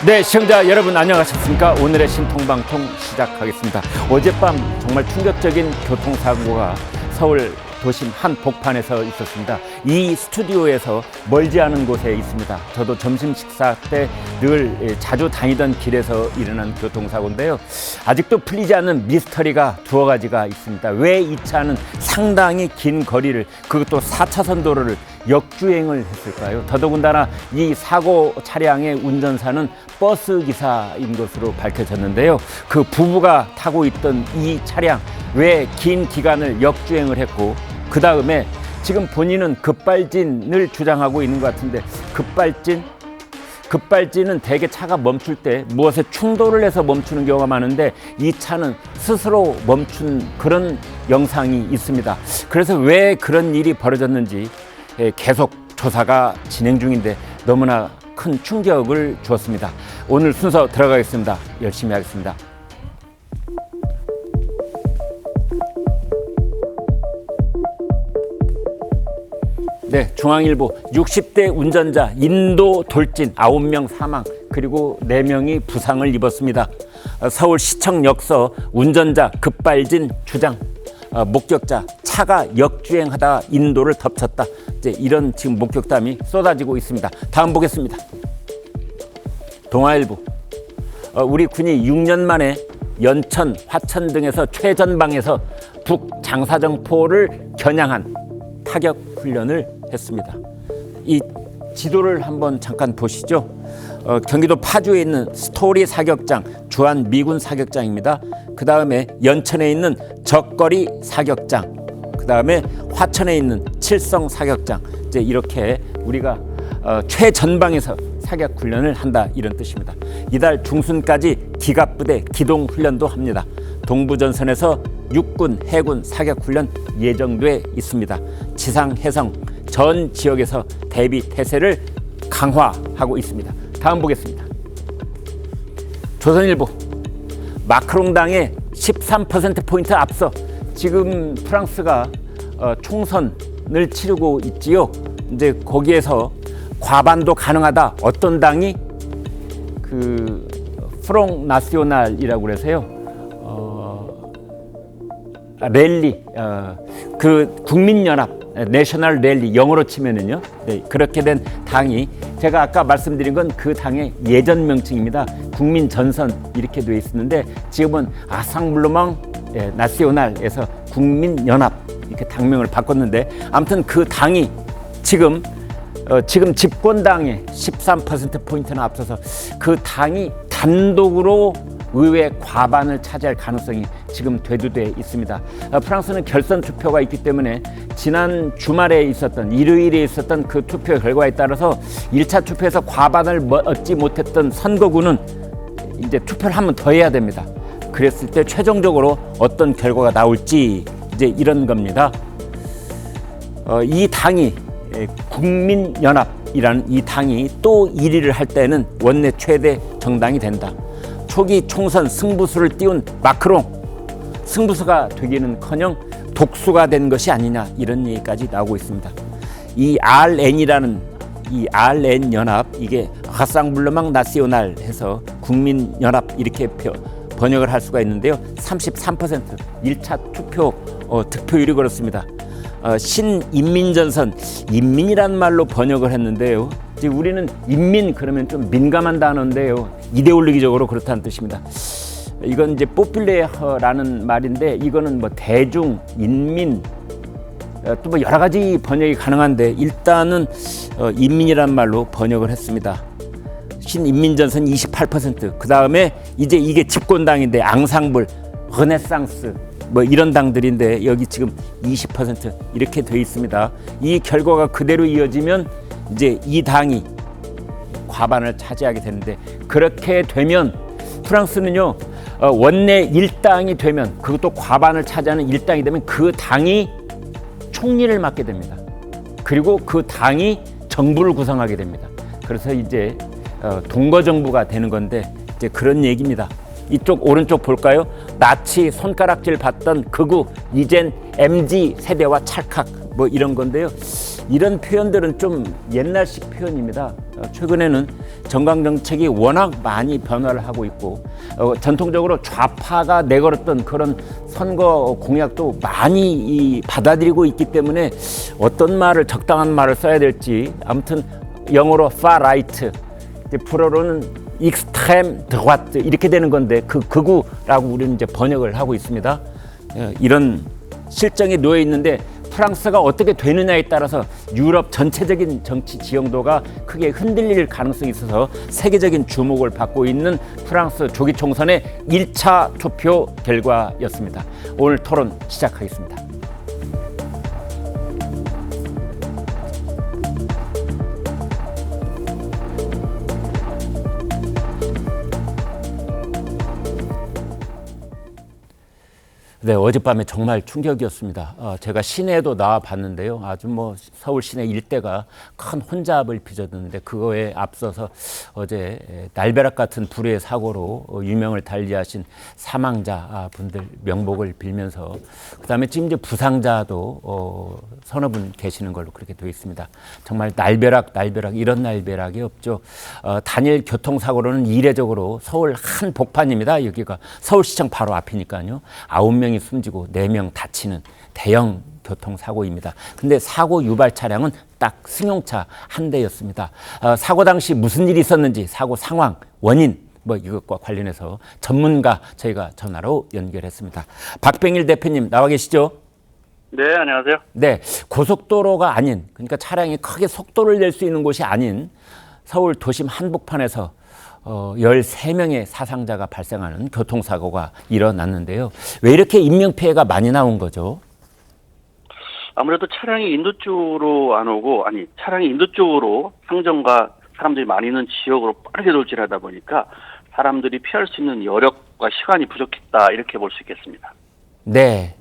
네, 시청자 여러분 안녕하셨습니까? 오늘의 신통방통 시작하겠습니다. 어젯밤 정말 충격적인 교통사고가 서울 도심 한복판에서 있었습니다. 이 스튜디오에서 멀지 않은 곳에 있습니다. 저도 점심 식사 때 늘 자주 다니던 길에서 일어난 교통사고인데요. 아직도 풀리지 않는 미스터리가 두어 가지가 있습니다. 왜 이 차는 상당히 긴 거리를, 그것도 4차선 도로를 역주행을 했을까요? 더더군다나 이 사고 차량의 운전사는 버스 기사인 것으로 밝혀졌는데요. 그 부부가 타고 있던 이 차량 왜 긴 기간을 역주행을 했고, 그 다음에 지금 본인은 급발진을 주장하고 있는 것 같은데, 급발진은 대개 차가 멈출 때 무엇에 충돌을 해서 멈추는 경우가 많은데, 이 차는 스스로 멈춘 그런 영상이 있습니다. 그래서 왜 그런 일이 벌어졌는지 계속 조사가 진행 중인데 너무나 큰 충격을 주었습니다. 오늘 순서 들어가겠습니다. 열심히 하겠습니다. 네, 중앙일보 60대 운전자 인도 돌진 9명 사망, 그리고 4명이 부상을 입었습니다. 서울시청 역서 운전자 급발진 주장, 목격자 차가 역주행하다 인도를 덮쳤다. 이제 이런 지금 목격담이 쏟아지고 있습니다. 다음 보겠습니다. 동아일보 우리 군이 6년 만에 연천, 화천 등에서 최전방에서 북 장사정포를 겨냥한 타격 훈련을 했습니다. 이 지도를 한번 잠깐 보시죠. 경기도 파주에 있는 스토리 사격장, 주한 미군 사격장입니다. 그 다음에 연천에 있는 적거리 사격장, 그 다음에 화천에 있는 칠성 사격장. 이제 이렇게 우리가 최전방에서 사격 훈련을 한다, 이런 뜻입니다. 이달 중순까지 기갑부대 기동 훈련도 합니다. 동부전선에서 육군, 해군 사격 훈련 예정돼 있습니다. 지상, 해상 전 지역에서 대비 태세를 강화하고 있습니다. 다음 보겠습니다. 조선일보 마크롱 당에 13%포인트 앞서 지금 프랑스가 총선을 치르고 있지요. 이제 거기에서 과반도 가능하다. 어떤 당이 그 프롱 나시오날이라고 그래서요. 랠리, 그 국민연합, 내셔널 랠리, 영어로 치면은요. 네, 그렇게 된 당이, 제가 아까 말씀드린 건 그 당의 예전 명칭입니다. 국민전선 이렇게 되어 있었는데, 지금은 아상블루망 나시오날에서 국민연합 이렇게 당명을 바꿨는데, 아무튼 그 당이 지금 집권당의 13%포인트나 앞서서 그 당이 단독으로 의회 과반을 차지할 가능성이 지금 대두돼 있습니다. 프랑스는 결선 투표가 있기 때문에 지난 주말에 있었던, 일요일에 있었던 그 투표 결과에 따라서 1차 투표에서 과반을 얻지 못했던 선거구는 이제 투표를 한 번 더 해야 됩니다. 그랬을 때 최종적으로 어떤 결과가 나올지 이제 이런 겁니다. 이 당이, 국민연합이라는 이 당이 또 1위를 할 때는 원내 최대 정당이 된다. 초기 총선 승부수를 띄운 마크롱, 승부수가 되기는커녕 독수가 된 것이 아니냐, 이런 얘기까지 나오고 있습니다. 이 RN이라는 이 RN 연합, 이게 라상블르망 나시오날 해서 국민연합 이렇게 번역을 할 수가 있는데요. 33% 1차 투표 득표율이 그렇습니다. 신인민전선, 인민이란 말로 번역을 했는데요. 우리는 인민 그러면 좀 민감한 단어인데요. 이데올로기적으로 그렇다는 뜻입니다. 이건 이제 포퓰레라는 말인데, 이거는 뭐 대중, 인민, 또 뭐 여러 가지 번역이 가능한데, 일단은 인민이란 말로 번역을 했습니다. 신인민전선 28%, 그 다음에 이제 이게 집권당인데 앙상블, 르네상스 뭐 이런 당들인데, 여기 지금 20% 이렇게 돼 있습니다. 이 결과가 그대로 이어지면 이제 이 당이 과반을 차지하게 되는데, 그렇게 되면 프랑스는요, 원내 1당이 되면, 그것도 과반을 차지하는 1당이 되면 그 당이 총리를 맡게 됩니다. 그리고 그 당이 정부를 구성하게 됩니다. 그래서 이제 동거정부가 되는 건데, 이제 그런 얘기입니다. 이쪽 오른쪽 볼까요? 나치 손가락질 받던 극우, 이젠 MZ 세대와 찰칵, 뭐 이런 건데요. 이런 표현들은 좀 옛날식 표현입니다. 최근에는 정강정책이 워낙 많이 변화를 하고 있고 전통적으로 좌파가 내걸었던 그런 선거 공약도 많이 받아들이고 있기 때문에 어떤 말을 적당한 말을 써야 될지 아무튼 영어로 far right, 불어로는 extreme droite 이렇게 되는 건데 그 극우라고 우리는 이제 번역을 하고 있습니다. 이런 실정에 놓여 있는데 프랑스가 어떻게 되느냐에 따라서 유럽 전체적인 정치 지형도가 크게 흔들릴 가능성이 있어서 세계적인 주목을 받고 있는 프랑스 조기 총선의 1차 투표 결과였습니다. 오늘 토론 시작하겠습니다. 네, 어젯밤에 정말 충격이었습니다. 제가 시내에도 나와 봤는데요. 아주 서울 시내 일대가 큰 혼잡을 빚었는데 그거에 앞서서 어제 날벼락 같은 불의 사고로 유명을 달리하신 사망자 분들 명복을 빌면서 그다음에 지금 이제 부상자도 서너 분 계시는 걸로 그렇게 되어 있습니다. 정말 날벼락 이런 날벼락이 없죠. 단일 교통사고로는 이례적으로 서울 한복판입니다. 여기가 서울시청 바로 앞이니까요. 9명이 숨지고 4명 다치는 대형 교통사고입니다. 근데 사고 유발 차량은 딱 승용차 한 대였습니다. 사고 당시 무슨 일이 있었는지 사고 상황, 원인 이것과 관련해서 전문가 저희가 전화로 연결했습니다. 박병일 대표님 나와 계시죠? 네, 안녕하세요. 네, 고속도로가 아닌 그러니까 차량이 크게 속도를 낼 수 있는 곳이 아닌 서울 도심 한복판에서 13명의 사상자가 발생하는 교통사고가 일어났는데요. 왜 이렇게 인명피해가 많이 나온 거죠? 아무래도 차량이 인도 쪽으로 안 오고, 차량이 인도 쪽으로 상점과 사람들이 많이 있는 지역으로 빠르게 돌진하다 보니까 사람들이 피할 수 있는 여력과 시간이 부족했다, 이렇게 볼 수 있겠습니다. 네.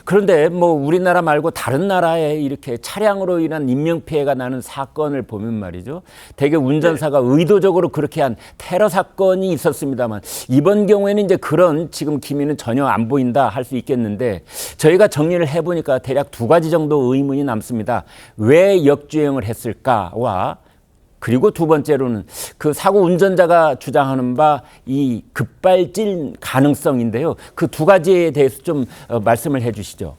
그런데 우리나라 말고 다른 나라에 이렇게 차량으로 인한 인명피해가 나는 사건을 보면 말이죠. 대개 운전사가 의도적으로 그렇게 한 테러 사건이 있었습니다만 이번 경우에는 이제 그런 지금 기미는 전혀 안 보인다 할 수 있겠는데 저희가 정리를 해보니까 대략 2가지 정도 의문이 남습니다. 왜 역주행을 했을까와 그리고 두 번째로는 그 사고 운전자가 주장하는 바 이 급발진 가능성인데요. 그 2가지에 대해서 좀 말씀을 해 주시죠.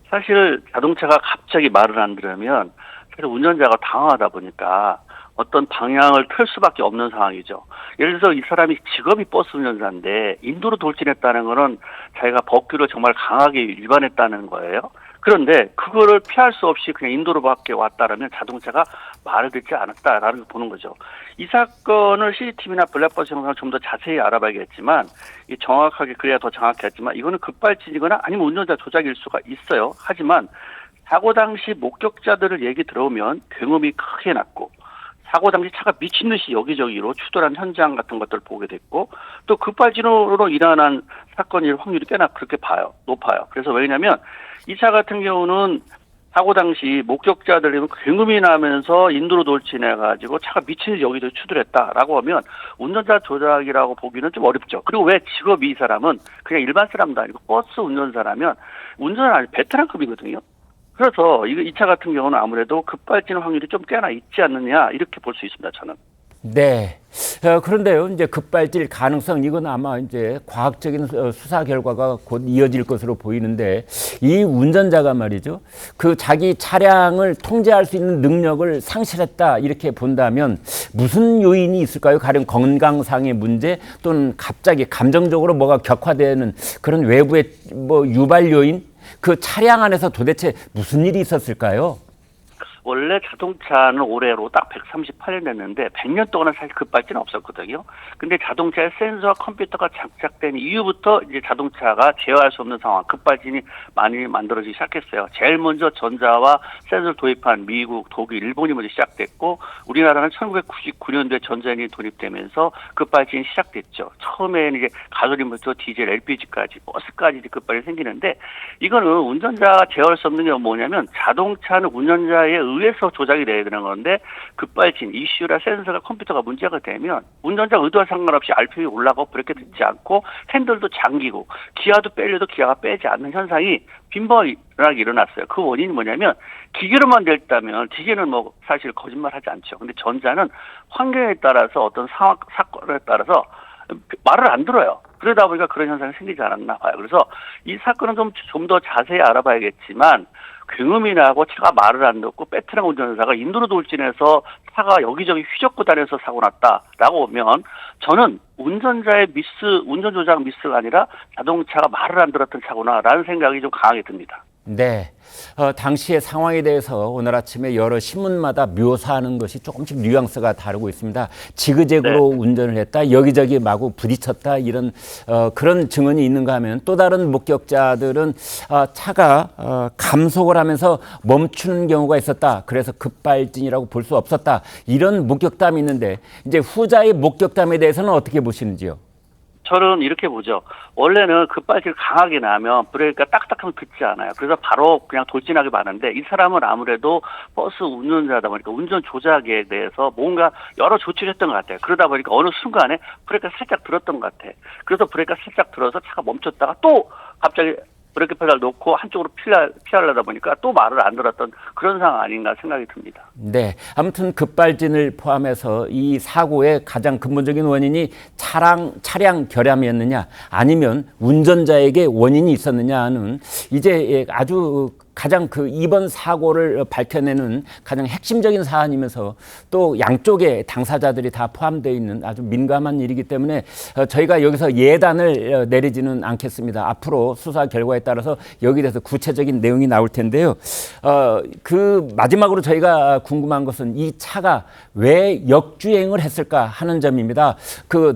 사실 자동차가 갑자기 말을 안 들으면 사실 운전자가 당황하다 보니까 어떤 방향을 틀 수밖에 없는 상황이죠. 예를 들어서 이 사람이 직업이 버스 운전사인데 인도로 돌진했다는 거는 자기가 법규를 정말 강하게 위반했다는 거예요. 그런데 그거를 피할 수 없이 그냥 인도로밖에 왔다라면 자동차가 말을 듣지 않았다라는 걸 보는 거죠. 이 사건을 CCTV나 블랙박스 영상을 좀 더 자세히 알아봐야겠지만 정확하게 그래야 더 정확하겠지만 이거는 급발진이거나 아니면 운전자 조작일 수가 있어요. 하지만 사고 당시 목격자들을 얘기 들어오면 굉음이 크게 났고 사고 당시 차가 미친 듯이 여기저기로 추돌한 현장 같은 것들을 보게 됐고 또 급발진으로 일어난 사건일 확률이 꽤나 그렇게 높아요. 그래서 왜냐하면 이 차 같은 경우는 사고 당시 목격자들이 굉음이 나면서 인도로 돌진해가지고 차가 미친 듯이 여기저기 추돌했다라고 하면 운전자 조작이라고 보기는 좀 어렵죠. 그리고 왜 직업이 이 사람은 그냥 일반 사람도 아니고 버스 운전사라면 운전은 아니 베테랑급이거든요. 그래서 이 차 같은 경우는 아무래도 급발진 확률이 좀 꽤나 있지 않느냐 이렇게 볼 수 있습니다. 저는. 네. 그런데요, 이제 급발진 가능성 이건 아마 이제 과학적인 수사 결과가 곧 이어질 것으로 보이는데 이 운전자가 말이죠, 그 자기 차량을 통제할 수 있는 능력을 상실했다 이렇게 본다면 무슨 요인이 있을까요? 가령 건강상의 문제 또는 갑자기 감정적으로 뭐가 격화되는 그런 외부의 유발 요인? 그 차량 안에서 도대체 무슨 일이 있었을까요? 원래 자동차는 올해로 딱 138년 됐는데 100년 동안은 사실 급발진은 없었거든요. 근데 자동차에 센서와 컴퓨터가 장착된 이후부터 이제 자동차가 제어할 수 없는 상황, 급발진이 많이 만들어지기 시작했어요. 제일 먼저 전자와 센서를 도입한 미국, 독일, 일본이 먼저 시작됐고 우리나라는 1999년도에 전자연이 도입되면서 급발진이 시작됐죠. 처음에는 이제 가솔린부터 디젤, LPG까지, 버스까지 급발진이 생기는데 이거는 운전자가 제어할 수 없는 게 뭐냐면 자동차는 운전자의 의해서 조작이 돼야 되는 건데 급발진, ECU나 센서가 컴퓨터가 문제가 되면 운전자가 의도와 상관없이 RPM이 올라가고 브레이크 듣지 않고 핸들도 잠기고 기아도 빼려도 기아가 빼지 않는 현상이 빈번하게 일어났어요. 그 원인이 뭐냐면 기계로만 됐다면 기계는 뭐 사실 거짓말하지 않죠. 근데 전자는 환경에 따라서 어떤 상황 사건에 따라서 말을 안 들어요. 그러다 보니까 그런 현상이 생기지 않았나 봐요. 그래서 이 사건은 좀 더 자세히 알아봐야겠지만 굉음이 나고 차가 말을 안 듣고 빼트랑 운전사가 인도로 돌진해서 차가 여기저기 휘젓고 다녀서 사고 났다라고 보면 저는 운전자의 운전 조작 미스가 아니라 자동차가 말을 안 들었던 차구나라는 생각이 좀 강하게 듭니다. 네. 당시의 상황에 대해서 오늘 아침에 여러 신문마다 묘사하는 것이 조금씩 뉘앙스가 다르고 있습니다. 지그재그로 네. 운전을 했다, 여기저기 마구 부딪혔다, 이런 그런 증언이 있는가 하면 또 다른 목격자들은 차가 감속을 하면서 멈추는 경우가 있었다. 그래서 급발진이라고 볼 수 없었다. 이런 목격담이 있는데 이제 후자의 목격담에 대해서는 어떻게 보시는지요? 저는 이렇게 보죠. 원래는 급발진을 강하게 나면 브레이크가 딱딱하면 듣지 않아요. 그래서 바로 그냥 돌진하게 마는데 이 사람은 아무래도 버스 운전자다 보니까 운전 조작에 대해서 뭔가 여러 조치를 했던 것 같아요. 그러다 보니까 어느 순간에 브레이크가 살짝 들었던 것 같아. 그래서 브레이크가 살짝 들어서 차가 멈췄다가 또 갑자기 브레이크 페달 놓고 한쪽으로 피하려다 보니까 또 말을 안 들었던 그런 상황 아닌가 생각이 듭니다. 네, 아무튼 급발진을 포함해서 이 사고의 가장 근본적인 원인이 차량 결함이었느냐 아니면 운전자에게 원인이 있었느냐는 이제 아주 가장 이번 사고를 밝혀내는 가장 핵심적인 사안이면서 또 양쪽의 당사자들이 다 포함되어 있는 아주 민감한 일이기 때문에 저희가 여기서 예단을 내리지는 않겠습니다. 앞으로 수사 결과에 따라서 여기에 대해서 구체적인 내용이 나올 텐데요. 그 마지막으로 저희가 궁금한 것은 이 차가 왜 역주행을 했을까 하는 점입니다.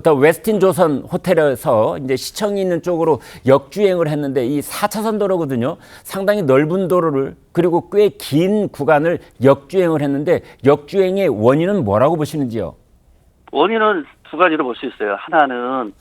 더 웨스틴 조선 호텔에서 이제 시청이 있는 쪽으로 역주행을 했는데 이 4차선 도로거든요. 상당히 넓은 도로를 그리고 꽤 긴 구간을 역주행을 했는데 역주행의 원인은 뭐라고 보시는지요? 원인은 두 가지로 볼 수 있어요. 하나는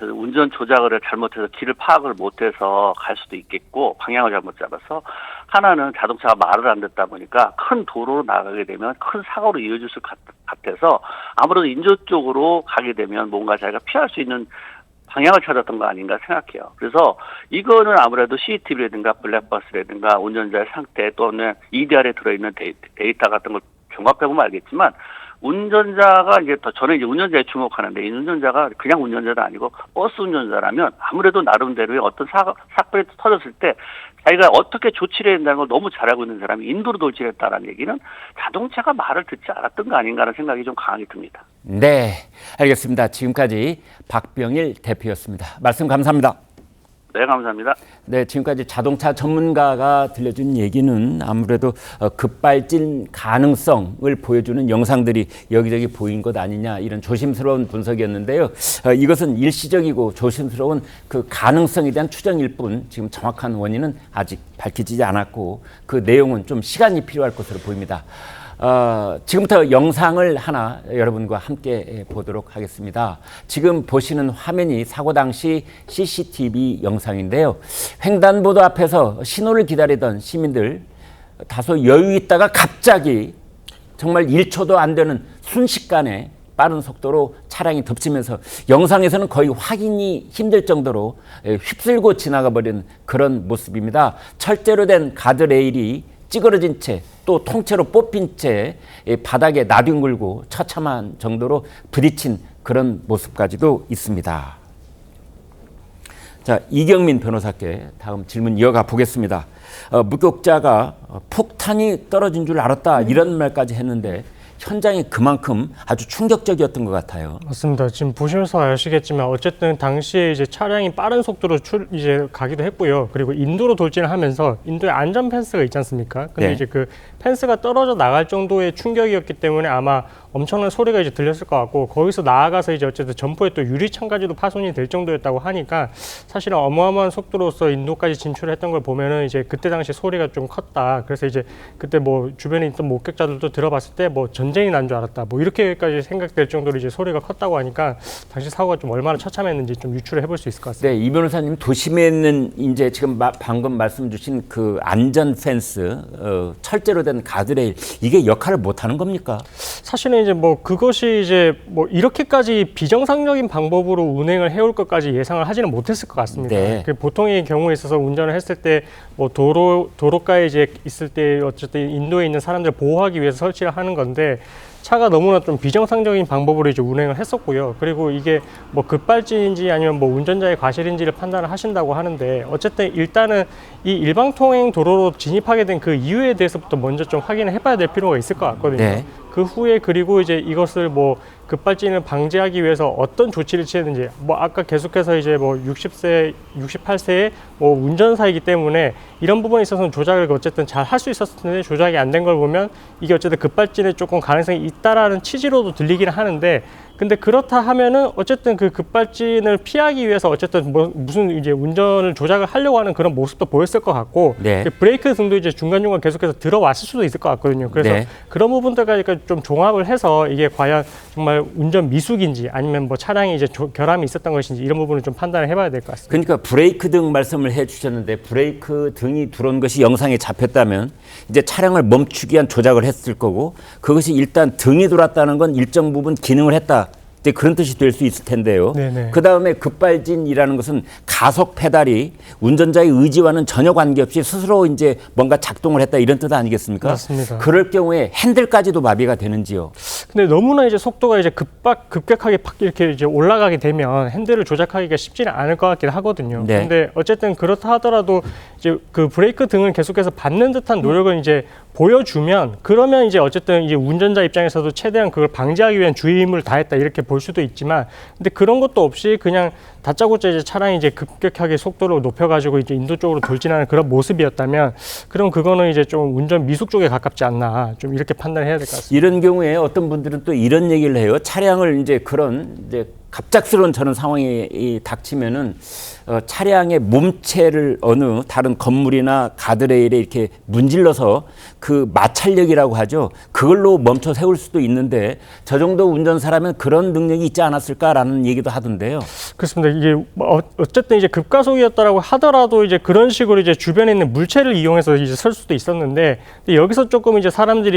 운전 조작을 잘못해서 길을 파악을 못해서 갈 수도 있겠고 방향을 잘못 잡아서 하나는 자동차가 말을 안 듣다 보니까 큰 도로로 나가게 되면 큰 사고로 이어질 것 같아서 아무래도 인도 쪽으로 가게 되면 뭔가 자기가 피할 수 있는 방향을 찾았던 거 아닌가 생각해요. 그래서 이거는 아무래도 CCTV라든가 블랙박스라든가 운전자의 상태 또는 EDR에 들어있는 데이터 같은 걸 종합해보면 알겠지만 운전자가 저는 이제 운전자에 주목하는데 이 운전자가 그냥 운전자도 아니고 버스 운전자라면 아무래도 나름대로의 어떤 사건이 터졌을 때 자기가 어떻게 조치를 해야 된다는 걸 너무 잘 알고 있는 사람이 인도로 돌진했다라는 얘기는 자동차가 말을 듣지 않았던 거 아닌가 하는 생각이 좀 강하게 듭니다. 네, 알겠습니다. 지금까지 박병일 대표였습니다. 말씀 감사합니다. 네, 감사합니다. 네, 지금까지 자동차 전문가가 들려준 얘기는 아무래도 급발진 가능성을 보여주는 영상들이 여기저기 보인 것 아니냐 이런 조심스러운 분석이었는데요. 이것은 일시적이고 조심스러운 그 가능성에 대한 추정일 뿐 지금 정확한 원인은 아직 밝혀지지 않았고 그 내용은 좀 시간이 필요할 것으로 보입니다. 지금부터 영상을 하나 여러분과 함께 보도록 하겠습니다. 지금 보시는 화면이 사고 당시 CCTV 영상인데요. 횡단보도 앞에서 신호를 기다리던 시민들 다소 여유 있다가 갑자기 정말 1초도 안 되는 순식간에 빠른 속도로 차량이 덮치면서 영상에서는 거의 확인이 힘들 정도로 휩쓸고 지나가 버리는 그런 모습입니다. 철제로 된 가드레일이 찌그러진 채 또 통째로 뽑힌 채 바닥에 나뒹굴고 처참한 정도로 부딪힌 그런 모습까지도 있습니다. 자, 이경민 변호사께 다음 질문 이어가 보겠습니다. 목격자가 폭탄이 떨어진 줄 알았다 이런 말까지 했는데 현장이 그만큼 아주 충격적이었던 것 같아요. 맞습니다. 지금 보시면서 아시겠지만 어쨌든 당시에 이제 차량이 빠른 속도로 이제 가기도 했고요. 그리고 인도로 돌진을 하면서 인도에 안전 펜스가 있지 않습니까? 근데 네. 이제 그 펜스가 떨어져 나갈 정도의 충격이었기 때문에 아마 엄청난 소리가 이제 들렸을 것 같고 거기서 나아가서 이제 어쨌든 점포에 또 유리창까지도 파손이 될 정도였다고 하니까 사실은 어마어마한 속도로서 인도까지 진출했던 걸 보면은 이제 그때 당시 소리가 좀 컸다. 그래서 이제 그때 뭐 주변에 있던 목격자들도 들어봤을 때 뭐 전쟁이 난 줄 알았다. 뭐 이렇게까지 생각될 정도로 이제 소리가 컸다고 하니까 당시 사고가 좀 얼마나 처참했는지 좀 유추를 해볼 수 있을 것 같습니다. 네, 이 변호사님 도심에는 이제 지금 방금 말씀 주신 그 안전 펜스, 철제로 된 가드레일 이게 역할을 못 하는 겁니까? 사실은 이제 뭐 그것이 이제 뭐 이렇게까지 비정상적인 방법으로 운행을 해올 것까지 예상을 하지는 못했을 것 같습니다. 네. 그 보통의 경우에 있어서 운전을 했을 때 뭐 도로가에 이제 있을 때 어쨌든 인도에 있는 사람들을 보호하기 위해서 설치를 하는 건데 차가 너무나 좀 비정상적인 방법으로 이제 운행을 했었고요. 그리고 이게 뭐 급발진인지 아니면 뭐 운전자의 과실인지를 판단을 하신다고 하는데 어쨌든 일단은 이 일방통행 도로로 진입하게 된 그 이유에 대해서부터 먼저 좀 확인을 해봐야 될 필요가 있을 것 같거든요. 네. 그 후에 그리고 이제 이것을 뭐 급발진을 방지하기 위해서 어떤 조치를 취했는지 뭐 아까 계속해서 이제 뭐 60세, 68세의 뭐 운전사이기 때문에 이런 부분에 있어서는 조작을 어쨌든 잘 할 수 있었을 텐데 조작이 안 된 걸 보면 이게 어쨌든 급발진에 조금 가능성이 있다라는 취지로도 들리기는 하는데 근데 그렇다 하면은 어쨌든 그 급발진을 피하기 위해서 어쨌든 뭐 무슨 이제 운전을 조작을 하려고 하는 그런 모습도 보였을 것 같고 네. 브레이크 등도 이제 중간중간 계속해서 들어왔을 수도 있을 것 같거든요. 그래서 네. 그런 부분들까지 좀 종합을 해서 이게 과연 정말 운전 미숙인지 아니면 뭐 차량이 이제 결함이 있었던 것인지 이런 부분을 좀 판단을 해봐야 될 것 같습니다. 그러니까 브레이크 등 말씀을 해주셨는데 브레이크 등이 들어온 것이 영상에 잡혔다면 이제 차량을 멈추기 위한 조작을 했을 거고 그것이 일단 등이 돌았다는 건 일정 부분 기능을 했다. 이제 그런 뜻이 될 수 있을 텐데요. 네네. 그 다음에 급발진이라는 것은 가속 페달이 운전자의 의지와는 전혀 관계없이 스스로 이제 뭔가 작동을 했다 이런 뜻 아니겠습니까? 맞습니다. 그럴 경우에 핸들까지도 마비가 되는지요. 근데 너무나 이제 속도가 이제 급격하게 팍 이렇게 이제 올라가게 되면 핸들을 조작하기가 쉽지는 않을 것 같긴 하거든요. 네. 근데 어쨌든 그렇다 하더라도 이제 그 브레이크 등을 계속해서 받는 듯한 노력을 이제 보여주면 그러면 이제 어쨌든 이제 운전자 입장에서도 최대한 그걸 방지하기 위한 주의임을 다했다 이렇게 볼 수도 있지만 근데 그런 것도 없이 그냥 다짜고짜 이제 차량이 이제 급격하게 속도를 높여가지고 이제 인도 쪽으로 돌진하는 그런 모습이었다면 그럼 그거는 이제 좀 운전 미숙 쪽에 가깝지 않나 좀 이렇게 판단을 해야 될 것 같습니다. 이런 경우에 어떤 분들은 또 이런 얘기를 해요. 차량을 이제 그런 이제 갑작스러운 저런 상황이 닥치면은 차량의 몸체를 어느 다른 건물이나 가드레일에 이렇게 문질러서 그 마찰력이라고 하죠. 그걸로 멈춰 세울 수도 있는데 저 정도 운전사라면 그런 능력이 있지 않았을까라는 얘기도 하던데요. 그렇습니다. 이게 어쨌든 이제 급가속이었다라고 하더라도 이제 그런 식으로 이제 주변에 있는 물체를 이용해서 이제 설 수도 있었는데 근데 여기서 조금 이제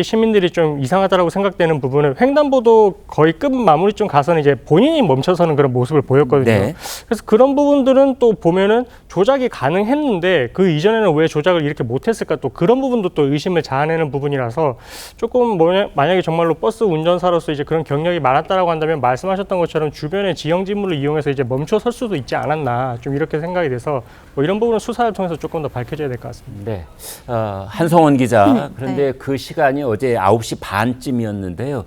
시민들이 좀 이상하다라고 생각되는 부분은 횡단보도 거의 끝 마무리쯤 가서는 이제 본인이 멈춰서는 그런 모습을 보였거든요. 네. 그래서 그런 부분들은 또 보면은 조작이 가능했는데 그 이전에는 왜 조작을 이렇게 못했을까 또 그런 부분도 또 의심을 자아내는 부분이라서 조금 만약에 정말로 버스 운전사로서 이제 그런 경력이 많았다라고 한다면 말씀하셨던 것처럼 주변의 지형 지물을 이용해서 이제 멈춰 설 수도 있지 않았나 좀 이렇게 생각이 돼서 뭐 이런 부분은 수사를 통해서 조금 더 밝혀져야 될 것 같습니다. 네. 한성원 기자. 그런데 네. 그 시간이 어제 9시 반쯤이었는데요.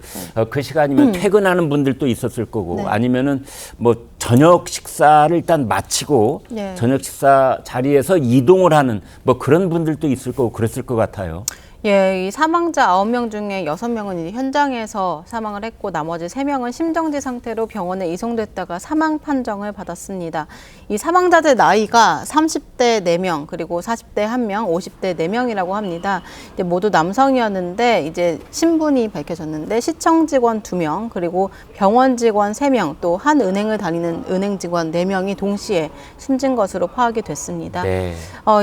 그 시간이면 퇴근하는 분들도 있었을 거고 네. 아니면은 뭐 저녁 식사를 일단 마치고 네. 저녁 식사 자리에서 이동을 하는 뭐 그런 분들도 있을 거고 그랬을 것 같아요. 예, 이 사망자 9명 중에 6명은 이제 현장에서 사망을 했고 나머지 3명은 심정지 상태로 병원에 이송됐다가 사망 판정을 받았습니다. 이 사망자들 나이가 30대 4명, 그리고 40대 1명, 50대 4명이라고 합니다. 이제 모두 남성이었는데 이제 신분이 밝혀졌는데 시청 직원 2명, 그리고 병원 직원 3명, 또 한 은행을 다니는 은행 직원 4명이 동시에 숨진 것으로 파악이 됐습니다. 네.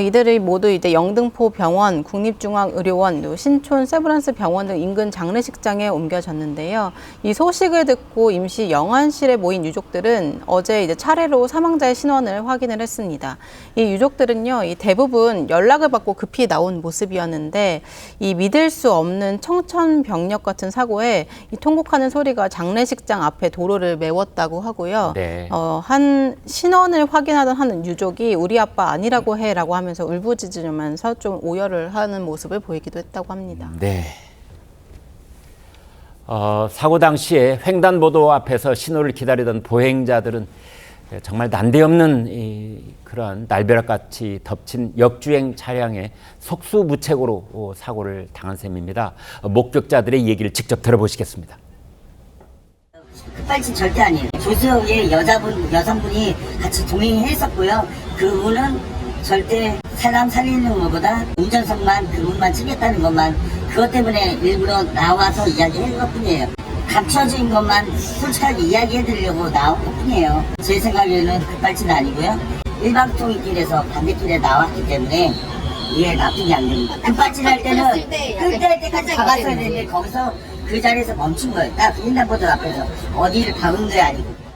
이들이 모두 이제 영등포 병원, 국립중앙의료원, 또 신촌 세브란스 병원 등 인근 장례식장에 옮겨졌는데요. 이 소식을 듣고 임시 영안실에 모인 유족들은 어제 이제 차례로 사망자의 신원을 확인을 했습니다. 이 유족들은요, 이 대부분 연락을 받고 급히 나온 모습이었는데 이 믿을 수 없는 청천벽력 같은 사고에 이 통곡하는 소리가 장례식장 앞에 도로를 메웠다고 하고요. 네. 한 신원을 확인하던 한 유족이 우리 아빠 아니라고 해라고 하면서 울부짖으면서 좀 오열을 하는 모습을 보이기도 했다고 합니다. 네. 사고 당시에 횡단보도 앞에서 신호를 기다리던 보행자들은 정말 난데없는 그런 날벼락같이 덮친 역주행 차량에 속수무책으로 사고를 당한 셈입니다. 목격자들의 얘기를 직접 들어보시겠습니다. 급발진 절대 아니에요. 조수의 여성분이 같이 동행했었고요. 그분은 절대 사람 살리는 것보다 운전석만 그분만 챙겼다는 것만 그것 때문에 일부러 나와서 이야기한 것 뿐이에요. 감춰진 것만 솔직하게 이야기해드리려고 나온 것 뿐이에요. 제 생각에는 급발진 아니고요. 일방통행길에서 반대길에 나왔기 때문에 이게 납득이 안 됩니다. 급발진 할 때는 끝날 때까지 가봤어야 되는데 거기서 그 자리에서 멈춘 거예요. 딱 횡단보도 앞에서 어디를 박은 게 아니고.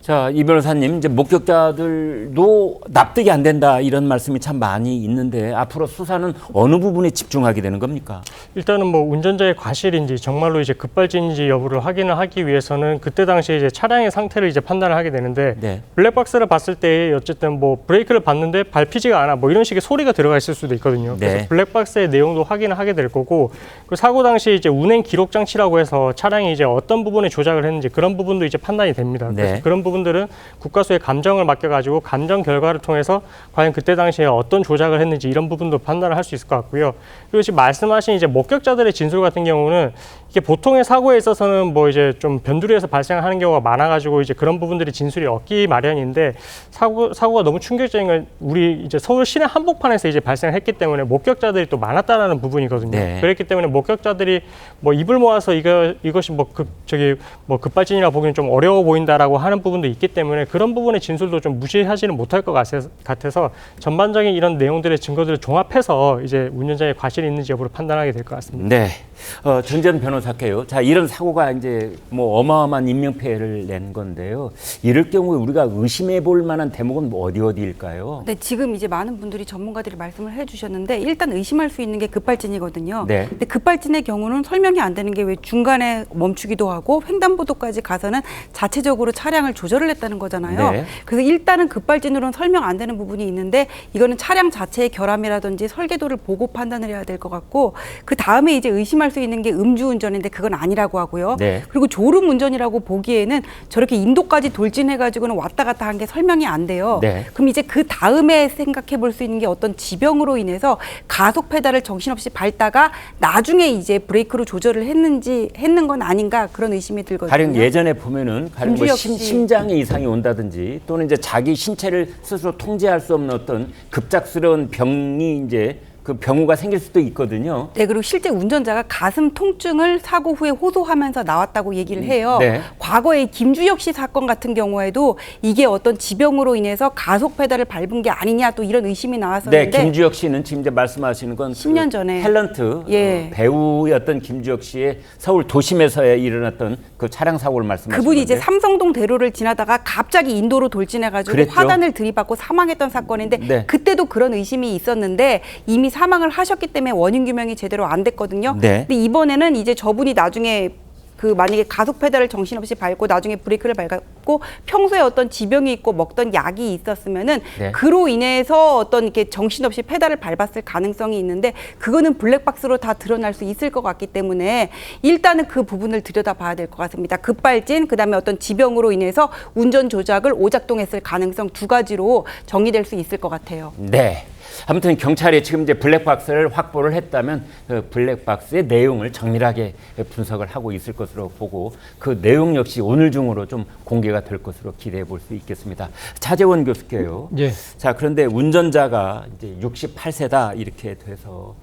자, 이 변호사님, 이제 목격자들도 납득이 안 된다 이런 말씀이 참 많이 있는데 앞으로 수사는 어느 부분에 집중하게 되는 겁니까? 일단은 뭐 운전자의 과실인지 정말로 이제 급발진인지 여부를 확인을 하기 위해서는 그때 당시에 이제 차량의 상태를 이제 판단을 하게 되는데 네. 블랙박스를 봤을 때 어쨌든 뭐 브레이크를 밟는데 밟히지가 않아 뭐 이런 식의 소리가 들어가 있을 수도 있거든요. 네. 그래서 블랙박스의 내용도 확인을 하게 될 거고 그 사고 당시 이제 운행 기록 장치라고 해서 차량이 이제 어떤 부분에 조작을 했는지 그런 부분도 이제 판단이 됩니다. 네. 그래서 그런 부분들은 국가수의 감정을 맡겨가지고 감정 결과를 통해서 과연 그때 당시에 어떤 조작을 했는지 이런 부분도 판단을 할 수 있을 것 같고요. 그리고 지금 말씀하신 이제 목격자들의 진술 같은 경우는 이게 보통의 사고에 있어서는 뭐 이제 좀 변두리에서 발생하는 경우가 많아가지고 이제 그런 부분들이 진술이 얻기 마련인데 사고가 너무 충격적인 건 우리 이제 서울 시내 한복판에서 이제 발생했기 때문에 목격자들이 또 많았다라는 부분이거든요. 네. 그랬기 때문에 목격자들이 뭐 입을 모아서 이것이 뭐 급발진이라 보기는 좀 어려워 보인다라고 하는 부분도 있기 때문에 그런 부분의 진술도 좀 무시하지는 못할 것 같아서 전반적인 이런 내용들의 증거들을 종합해서 이제 운전자의 과실이 있는지 여부를 판단하게 될 것 같습니다. 네. 전전 변호사께요. 자, 이런 사고가 이제 뭐 어마어마한 인명피해를 낸 건데요. 이럴 경우에 우리가 의심해 볼 만한 대목은 뭐 어디일까요? 네, 지금 이제 많은 분들이 전문가들이 말씀을 해주셨는데 일단 의심할 수 있는 게 급발진이거든요. 네. 근데 급발진의 경우는 설명이 안 되는 게 왜 중간에 멈추기도 하고 횡단보도까지 가서는 자체적으로 차량을 조절을 했다는 거잖아요. 네. 그래서 일단은 급발진으로는 설명 안 되는 부분이 있는데 이거는 차량 자체의 결함이라든지 설계도를 보고 판단을 해야 될 것 같고 그 다음에 이제 의심할 수 있는 게 음주운전인데 그건 아니라고 하고요. 네. 그리고 졸음운전이라고 보기에는 저렇게 인도까지 돌진해가지고는 왔다 갔다 한 게 설명이 안 돼요. 네. 그럼 이제 그 다음에 생각해 볼 수 있는 게 어떤 지병으로 인해서 가속 페달을 정신없이 밟다가 나중에 이제 브레이크로 조절을 했는 건 아닌가 그런 의심이 들거든요. 가령 예전에 보면은 가령 뭐 김주혁 씨. 심장에 이상이 온다든지 또는 이제 자기 신체를 스스로 통제할 수 없는 어떤 급작스러운 병이 이제 그 병우가 생길 수도 있거든요. 네, 그리고 실제 운전자가 가슴 통증을 사고 후에 호소하면서 나왔다고 얘기를 해요. 네. 과거에 김주혁 씨 사건 같은 경우에도 이게 어떤 지병으로 인해서 가속 페달을 밟은 게 아니냐 또 이런 의심이 나왔었는데 네, 김주혁 씨는 지금 이제 말씀하시는 건 10년 전에 탤런트 예. 배우였던 김주혁 씨의 서울 도심에서 일어났던 그 차량 사고를 말씀하시는 그분이 건데. 이제 삼성동 대로를 지나다가 갑자기 인도로 돌진해가지고 그랬죠. 화단을 들이받고 사망했던 사건인데 네. 그때도 그런 의심이 있었는데 이미 사망을 하셨기 때문에 원인 규명이 제대로 안 됐거든요. 네. 근데 이번에는 이제 저분이 나중에 만약에 가속 페달을 정신없이 밟고 나중에 브레이크를 밟고 평소에 어떤 지병이 있고 먹던 약이 있었으면은 네. 그로 인해서 어떤 이렇게 정신없이 페달을 밟았을 가능성이 있는데 그거는 블랙박스로 다 드러날 수 있을 것 같기 때문에 일단은 그 부분을 들여다봐야 될 것 같습니다. 급발진, 그다음에 어떤 지병으로 인해서 운전 조작을 오작동했을 가능성 두 가지로 정리될 수 있을 것 같아요. 네. 아무튼 경찰이 지금 이제 블랙박스를 확보를 했다면 그 블랙박스의 내용을 정밀하게 분석을 하고 있을 것으로 보고 그 내용 역시 오늘 중으로 좀 공개가 될 것으로 기대해 볼 수 있겠습니다. 차재원 교수께요. 예. 자, 그런데 운전자가 이제 68세다 이렇게 돼서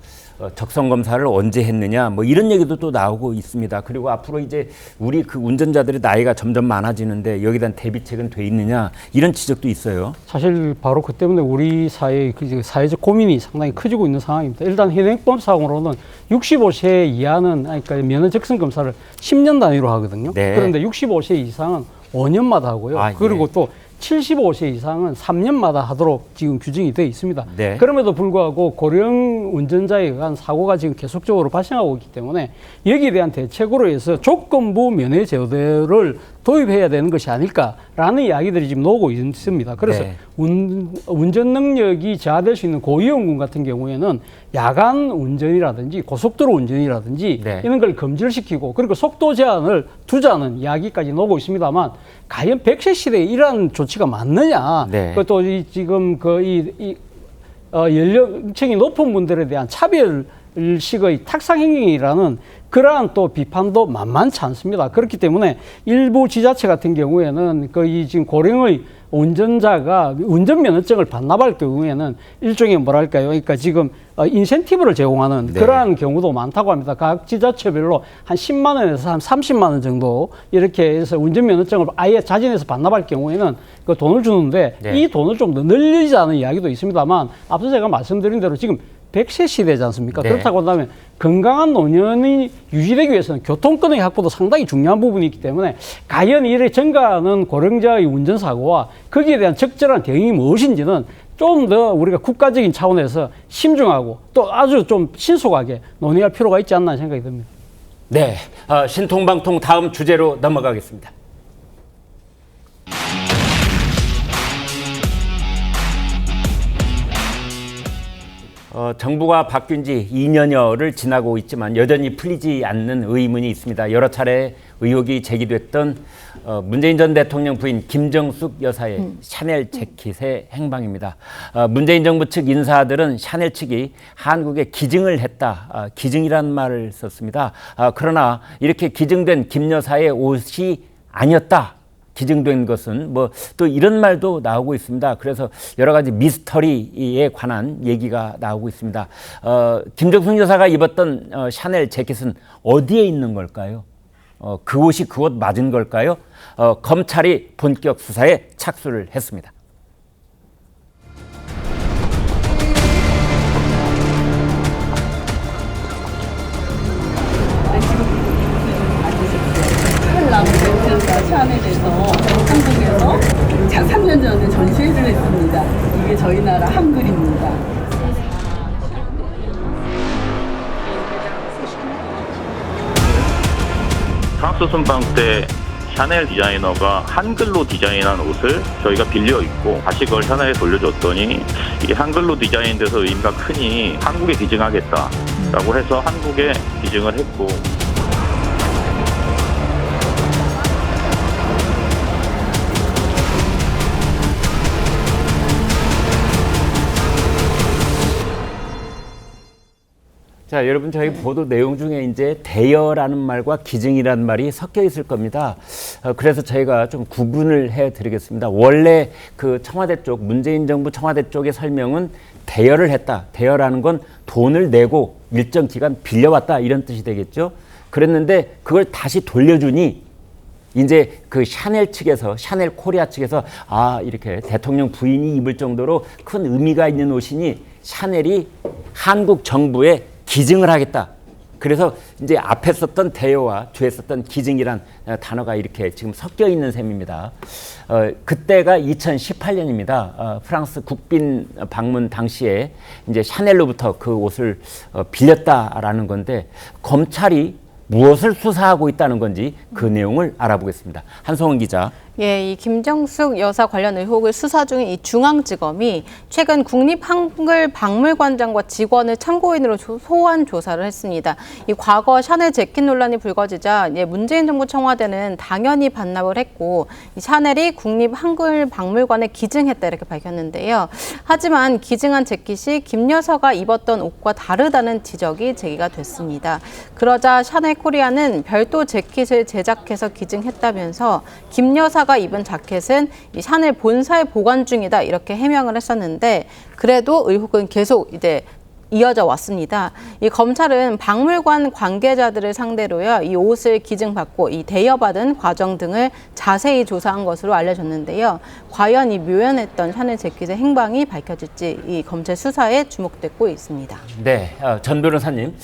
적성 검사를 언제 했느냐 뭐 이런 얘기도 또 나오고 있습니다. 그리고 앞으로 이제 우리 그 운전자들의 나이가 점점 많아지는데 여기에 대한 대비책은 돼 있느냐 이런 지적도 있어요. 사실 바로 그 때문에 우리 사회의 그 사회적 고민이 상당히 커지고 있는 상황입니다. 일단 현행법상으로는 65세 이하는 그러니까 면허 적성 검사를 10년 단위로 하거든요. 네. 그런데 65세 이상은 5년마다 하고요. 아, 그리고 예. 또 75세 이상은 3년마다 하도록 지금 규정이 되어 있습니다. 네. 그럼에도 불구하고 고령 운전자에 의한 사고가 지금 계속적으로 발생하고 있기 때문에 여기에 대한 대책으로 해서 조건부 면허 제도를 도입해야 되는 것이 아닐까라는 이야기들이 지금 나오고 있습니다. 그래서 네. 운전 능력이 저하될 수 있는 고위험군 같은 경우에는 야간 운전이라든지 고속도로 운전이라든지 네. 이런 걸 금지를 시키고 그리고 속도 제한을 두자는 이야기까지 나오고 있습니다만 과연 100세 시대에 이러한 조치가 맞느냐? 네. 그것도 지금 연령층이 높은 분들에 대한 차별 식의 탁상행위라는 그러한 또 비판도 만만치 않습니다. 그렇기 때문에 일부 지자체 같은 경우에는 이 지금 고령의 운전자가 운전면허증을 반납할 경우에는 일종의 뭐랄까요? 그러니까 지금 인센티브를 제공하는 네. 그러한 경우도 많다고 합니다. 각 지자체별로 한 10만 원에서 한 30만 원 정도 이렇게 해서 운전면허증을 아예 자진해서 반납할 경우에는 그 돈을 주는데 네. 이 돈을 좀 더 늘리자는 이야기도 있습니다만 앞서 제가 말씀드린 대로 지금 100세 시대지 않습니까? 네. 그렇다고 한다면 건강한 노년이 유지되기 위해서는 교통권의 확보도 상당히 중요한 부분이 있기 때문에 과연 이를 증가하는 고령자의 운전사고와 거기에 대한 적절한 대응이 무엇인지는 좀 더 우리가 국가적인 차원에서 심중하고 또 아주 좀 신속하게 논의할 필요가 있지 않나 생각이 듭니다. 네, 신통방통 다음 주제로 넘어가겠습니다. 정부가 바뀐 지 2년여를 지나고 있지만 여전히 풀리지 않는 의문이 있습니다. 여러 차례 의혹이 제기됐던 문재인 전 대통령 부인 김정숙 여사의 샤넬 재킷의 행방입니다. 문재인 정부 측 인사들은 샤넬 측이 한국에 기증을 했다. 기증이라는 말을 썼습니다. 그러나 이렇게 기증된 김 여사의 옷이 아니었다. 기증된 것은 뭐 또 이런 말도 나오고 있습니다. 그래서 여러 가지 미스터리에 관한 얘기가 나오고 있습니다. 김정숙 여사가 입었던 샤넬 재킷은 어디에 있는 걸까요? 그 옷이 그 옷 맞은 걸까요? 검찰이 본격 수사에 착수를 했습니다. 샤넬에서 한국에서 3년 전에 전시회를 했습니다. 이게 저희 나라 한글입니다. 프랑스 순방 때 샤넬 디자이너가 한글로 디자인한 옷을 저희가 빌려 입고 다시 그걸 샤넬에 돌려줬더니 이게 한글로 디자인돼서 의미가 크니 한국에 기증하겠다라고 해서 한국에 기증을 했고, 자, 여러분 저희 보도 내용 중에 이제 대여라는 말과 기증이라는 말이 섞여 있을 겁니다. 그래서 저희가 좀 구분을 해드리겠습니다. 원래 그 청와대 쪽, 문재인 정부 청와대 쪽의 설명은 대여를 했다. 대여라는 건 돈을 내고 일정 기간 빌려왔다 이런 뜻이 되겠죠. 그랬는데 그걸 다시 돌려주니 이제 그 샤넬 측에서, 샤넬 코리아 측에서 이렇게 대통령 부인이 입을 정도로 큰 의미가 있는 옷이니 샤넬이 한국 정부에 기증을 하겠다. 그래서 이제 앞에 썼던 대여와 뒤에 썼던 기증이란 단어가 이렇게 지금 섞여 있는 셈입니다. 그때가 2018년입니다. 프랑스 국빈 방문 당시에 이제 샤넬로부터 그 옷을 빌렸다라는 건데 검찰이 무엇을 수사하고 있다는 건지 그 내용을 알아보겠습니다. 한송은 기자. 예, 이 김정숙 여사 관련 의혹을 수사 중인 이 중앙지검이 최근 국립한글박물관장과 직원을 참고인으로 소환 조사를 했습니다. 이 과거 샤넬 재킷 논란이 불거지자 문재인 정부 청와대는 당연히 반납을 했고 이 샤넬이 국립한글박물관에 기증했다 이렇게 밝혔는데요. 하지만 기증한 재킷이 김 여사가 입었던 옷과 다르다는 지적이 제기가 됐습니다. 그러자 샤넬 코리아는 별도 재킷을 제작해서 기증했다면서 김 여사가 입은 자켓은 이 샤넬 본사에 보관 중이다 이렇게 해명을 했었는데 그래도 의혹은 계속 이제 이어져 왔습니다. 이 검찰은 박물관 관계자들을 상대로요, 이 옷을 기증받고 이 대여받은 과정 등을 자세히 조사한 것으로 알려졌는데요. 과연 이 묘연했던 샤넬 재킷의 행방이 밝혀질지 이 검찰 수사에 주목되고 있습니다. 네, 전 변호사님.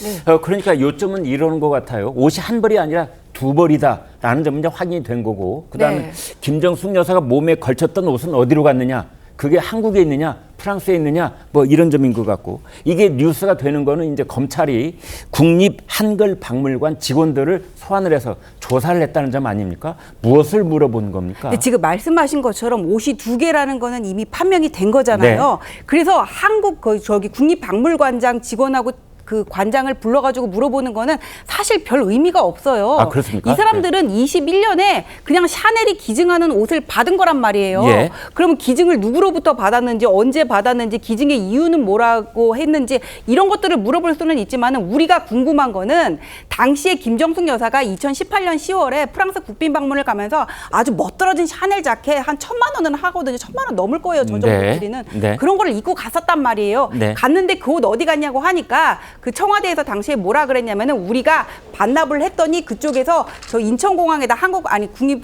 그러니까 요점은 이러는 것 같아요. 옷이 한 벌이 아니라 두 벌이다라는 점은 이제 확인이 된 거고, 그다음에 김정숙 여사가 몸에 걸쳤던 옷은 어디로 갔느냐? 그게 한국에 있느냐, 프랑스에 있느냐, 뭐 이런 점인 것 같고, 이게 뉴스가 되는 거는 이제 검찰이 국립한글박물관 직원들을 소환을 해서 조사를 했다는 점 아닙니까? 무엇을 물어본 겁니까? 근데 지금 말씀하신 것처럼 옷이 두 개라는 거는 이미 판명이 된 거잖아요. 그래서 한국 국립박물관장 직원하고 그 관장을 불러가지고 물어보는 거는 사실 별 의미가 없어요. 아, 그렇습니까? 이 사람들은 21년에 그냥 샤넬이 기증하는 옷을 받은 거란 말이에요. 예. 그러면 기증을 누구로부터 받았는지, 언제 받았는지, 기증의 이유는 뭐라고 했는지 이런 것들을 물어볼 수는 있지만 우리가 궁금한 거는 당시에 김정숙 여사가 2018년 10월에 프랑스 국빈 방문을 가면서 아주 멋들어진 샤넬 자켓 한 1,000만 원은 하거든요. 1,000만 원 넘을 거예요. 저 정도 네. 길이는. 네. 그런 거를 입고 갔었단 말이에요. 네. 갔는데 그 옷 어디 갔냐고 하니까 그 청와대에서 당시에 뭐라 그랬냐면은 우리가 반납을 했더니 그쪽에서 저 인천공항에다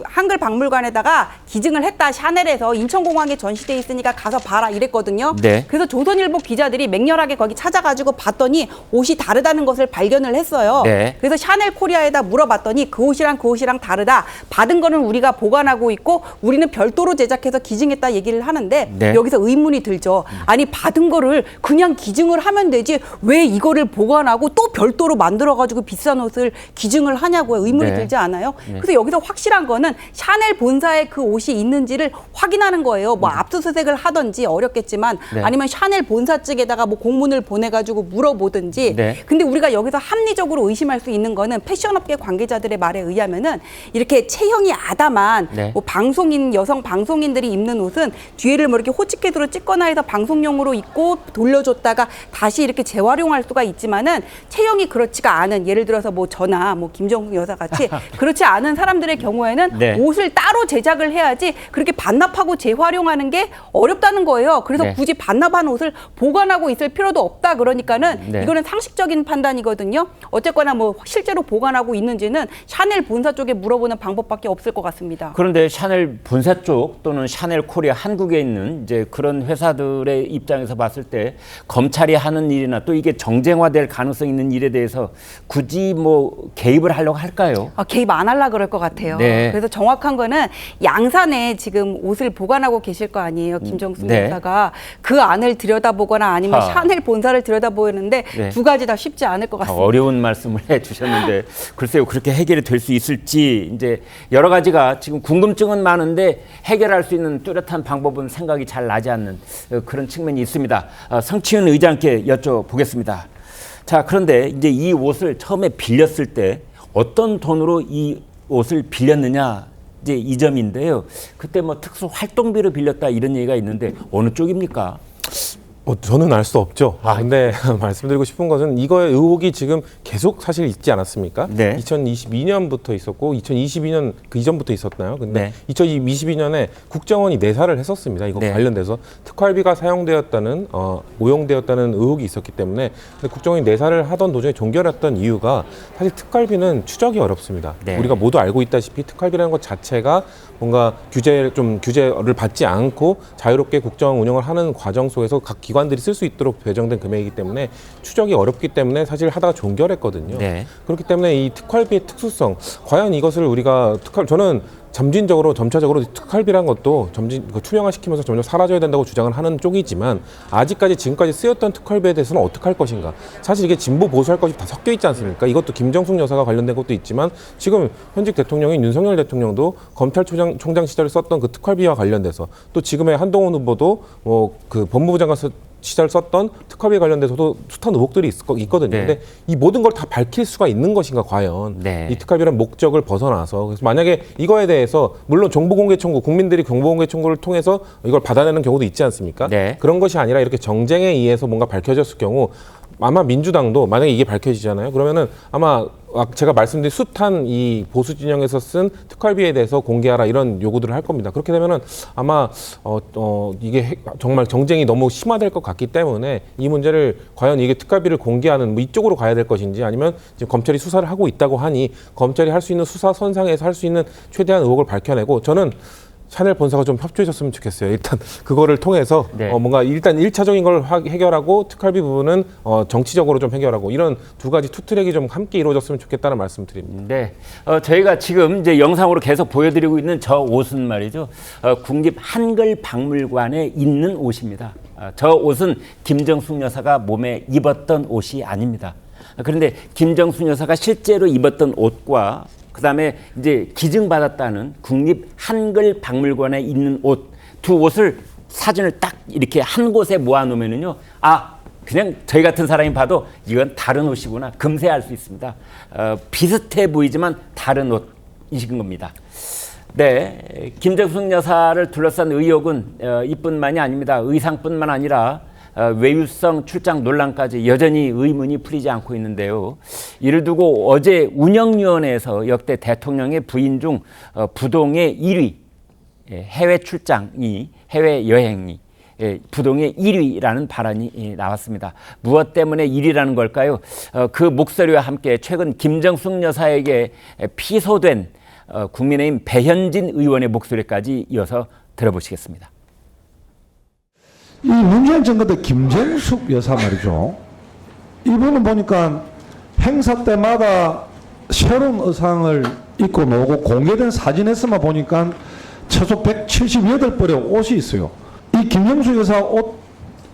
한글박물관에다가 기증을 했다. 샤넬에서 인천공항에 전시돼 있으니까 가서 봐라 이랬거든요. 네. 그래서 조선일보 기자들이 맹렬하게 거기 찾아가지고 봤더니 옷이 다르다는 것을 발견을 했어요. 네. 그래서 샤넬 코리아에다 물어봤더니 그 옷이랑 다르다. 받은 거는 우리가 보관하고 있고 우리는 별도로 제작해서 기증했다 얘기를 하는데 네. 여기서 의문이 들죠. 아니 받은 거를 그냥 기증을 하면 되지 왜 이거를 보관하고 또 별도로 만들어가지고 비싼 옷을 기증을 하냐고요. 의문이 네. 들지 않아요? 그래서 여기서 확실한 거는 샤넬 본사에 그 옷이 있는지를 확인하는 거예요. 뭐 압수수색을 하든지 어렵겠지만 네. 아니면 샤넬 본사 측에다가 뭐 공문을 보내가지고 물어보든지. 네. 근데 우리가 여기서 합리적으로 의심할 수 있는 거는 패션업계 관계자들의 말에 의하면은 이렇게 체형이 아담한 네. 뭐 방송인 여성 방송인들이 입는 옷은 뒤에를 뭐 이렇게 호치켓으로 찍거나 해서 방송용으로 입고 돌려줬다가 다시 이렇게 재활용할 수가 있지만은 체형이 그렇지가 않은 예를 들어서 뭐 저나 뭐 김정숙 여사 같이 그렇지 않은 사람들의 경우에는 네. 옷을 따로 제작을 해야지 그렇게 반납하고 재활용하는 게 어렵다는 거예요. 그래서 네. 굳이 반납한 옷을 보관하고 있을 필요도 없다 그러니까는 네. 이거는 상식적인 판단이거든요. 어쨌거나 뭐 실제로 보관하고 있는지는 샤넬 본사 쪽에 물어보는 방법밖에 없을 것 같습니다. 그런데 샤넬 본사 쪽 또는 샤넬 코리아 한국에 있는 이제 그런 회사들의 입장에서 봤을 때 검찰이 하는 일이나 또 이게 정쟁화될 가능성 있는 일에 대해서 굳이 뭐 개입을 하려고 할까요? 개입 안 하려고 그럴 것 같아요. 네. 그래서 정확한 거는 양산에 지금 옷을 보관하고 계실 거 아니에요. 김정숙 네. 여사가 그 안을 들여다보거나 아니면 샤넬 본사를 들여다보는데 네. 두 가지 다 쉽지 않을 것 같습니다. 어려운 말씀을 해주셨는데 글쎄요 그렇게 해결이 될 수 있을지 이제 여러 가지가 지금 궁금증은 많은데 해결할 수 있는 뚜렷한 방법은 생각이 잘 나지 않는 그런 측면이 있습니다. 성치은 의장께 여쭤보겠습니다. 자 그런데 이제 이 옷을 처음에 빌렸을 때 어떤 돈으로 이 옷을 빌렸느냐 이제 이 점인데요. 그때 뭐 특수 활동비로 빌렸다 이런 얘기가 있는데 어느 쪽입니까? 저는 알 수 없죠. 근데 말씀드리고 싶은 것은 이거의 의혹이 지금 계속 사실 있지 않았습니까? 네. 2022년부터 있었고 2022년 그 이전부터 있었나요? 근데 네. 2022년에 국정원이 내사를 했었습니다. 이거 네. 관련돼서 특활비가 사용되었다는 오용되었다는 의혹이 있었기 때문에 근데 국정원이 내사를 하던 도중에 종결했던 이유가 사실 특활비는 추적이 어렵습니다. 네. 우리가 모두 알고 있다시피 특활비라는 것 자체가 뭔가 규제를 받지 않고 자유롭게 국정 운영을 하는 과정 속에서 각 기관들이 쓸 수 있도록 배정된 금액이기 때문에 추적이 어렵기 때문에 사실 하다가 종결했거든요. 네. 그렇기 때문에 이 특활비의 특수성, 과연 이것을 우리가 저는 점차적으로 특활비란 것도 투명화시키면서 점점 사라져야 된다고 주장을 하는 쪽이지만 아직까지 지금까지 쓰였던 특활비에 대해서는 어떻게 할 것인가. 사실 이게 진보 보수할 것이 다 섞여 있지 않습니까? 이것도 김정숙 여사가 관련된 것도 있지만 지금 현직 대통령인 윤석열 대통령도 검찰총장 시절에 썼던 그 특활비와 관련돼서 또 지금의 한동훈 후보도 그 법무부 장관 시절 썼던 특활비 관련돼서도 숱한 의혹들이 있거든요. 네. 근데 이 모든 걸 다 밝힐 수가 있는 것인가 과연 네. 이 특활비란 목적을 벗어나서 그래서 만약에 이거에 대해서 물론 정보공개 청구 국민들이 정보공개 청구를 통해서 이걸 받아내는 경우도 있지 않습니까? 네. 그런 것이 아니라 이렇게 정쟁에 의해서 뭔가 밝혀졌을 경우 아마 민주당도 만약에 이게 밝혀지잖아요. 그러면은 아마 제가 말씀드린 숱한 이 보수 진영에서 쓴 특활비에 대해서 공개하라 이런 요구들을 할 겁니다. 그렇게 되면은 아마 이게 정말 정쟁이 너무 심화될 것 같기 때문에 이 문제를 과연 이게 특활비를 공개하는 뭐 이쪽으로 가야 될 것인지 아니면 지금 검찰이 수사를 하고 있다고 하니 검찰이 할 수 있는 수사 선상에서 할 수 있는 최대한 의혹을 밝혀내고 저는 샤넬 본사가 좀 협조해줬으면 좋겠어요. 일단 그거를 통해서 네. 뭔가 일단 1차적인 걸 해결하고 특활비 부분은 정치적으로 좀 해결하고 이런 두 가지 투트랙이 좀 함께 이루어졌으면 좋겠다는 말씀드립니다. 네, 저희가 지금 이제 영상으로 계속 보여드리고 있는 저 옷은 말이죠. 국립 한글박물관에 있는 옷입니다. 저 옷은 김정숙 여사가 몸에 입었던 옷이 아닙니다. 그런데 김정숙 여사가 실제로 입었던 옷과 그다음에 이제 기증받았다는 국립 한글박물관에 있는 옷, 두 옷을 사진을 딱 이렇게 한 곳에 모아놓으면요, 그냥 저희 같은 사람이 봐도 이건 다른 옷이구나 금세 알 수 있습니다. 비슷해 보이지만 다른 옷이신 겁니다. 네, 김정숙 여사를 둘러싼 의혹은 이뿐만이 아닙니다. 의상뿐만 아니라 외유성 출장 논란까지 여전히 의문이 풀리지 않고 있는데요. 이를 두고 어제 운영위원회에서 역대 대통령의 부인 중 부동의 1위, 해외 출장이, 해외 여행이 부동의 1위라는 발언이 나왔습니다. 무엇 때문에 1위라는 걸까요? 그 목소리와 함께 최근 김정숙 여사에게 피소된 국민의힘 배현진 의원의 목소리까지 이어서 들어보시겠습니다. 이 문재인 정부 때 김정숙 여사 말이죠. 이분은 보니까 행사 때마다 새로운 의상을 입고 나오고 공개된 사진에서만 보니까 최소 178벌의 옷이 있어요. 이 김정숙 여사 옷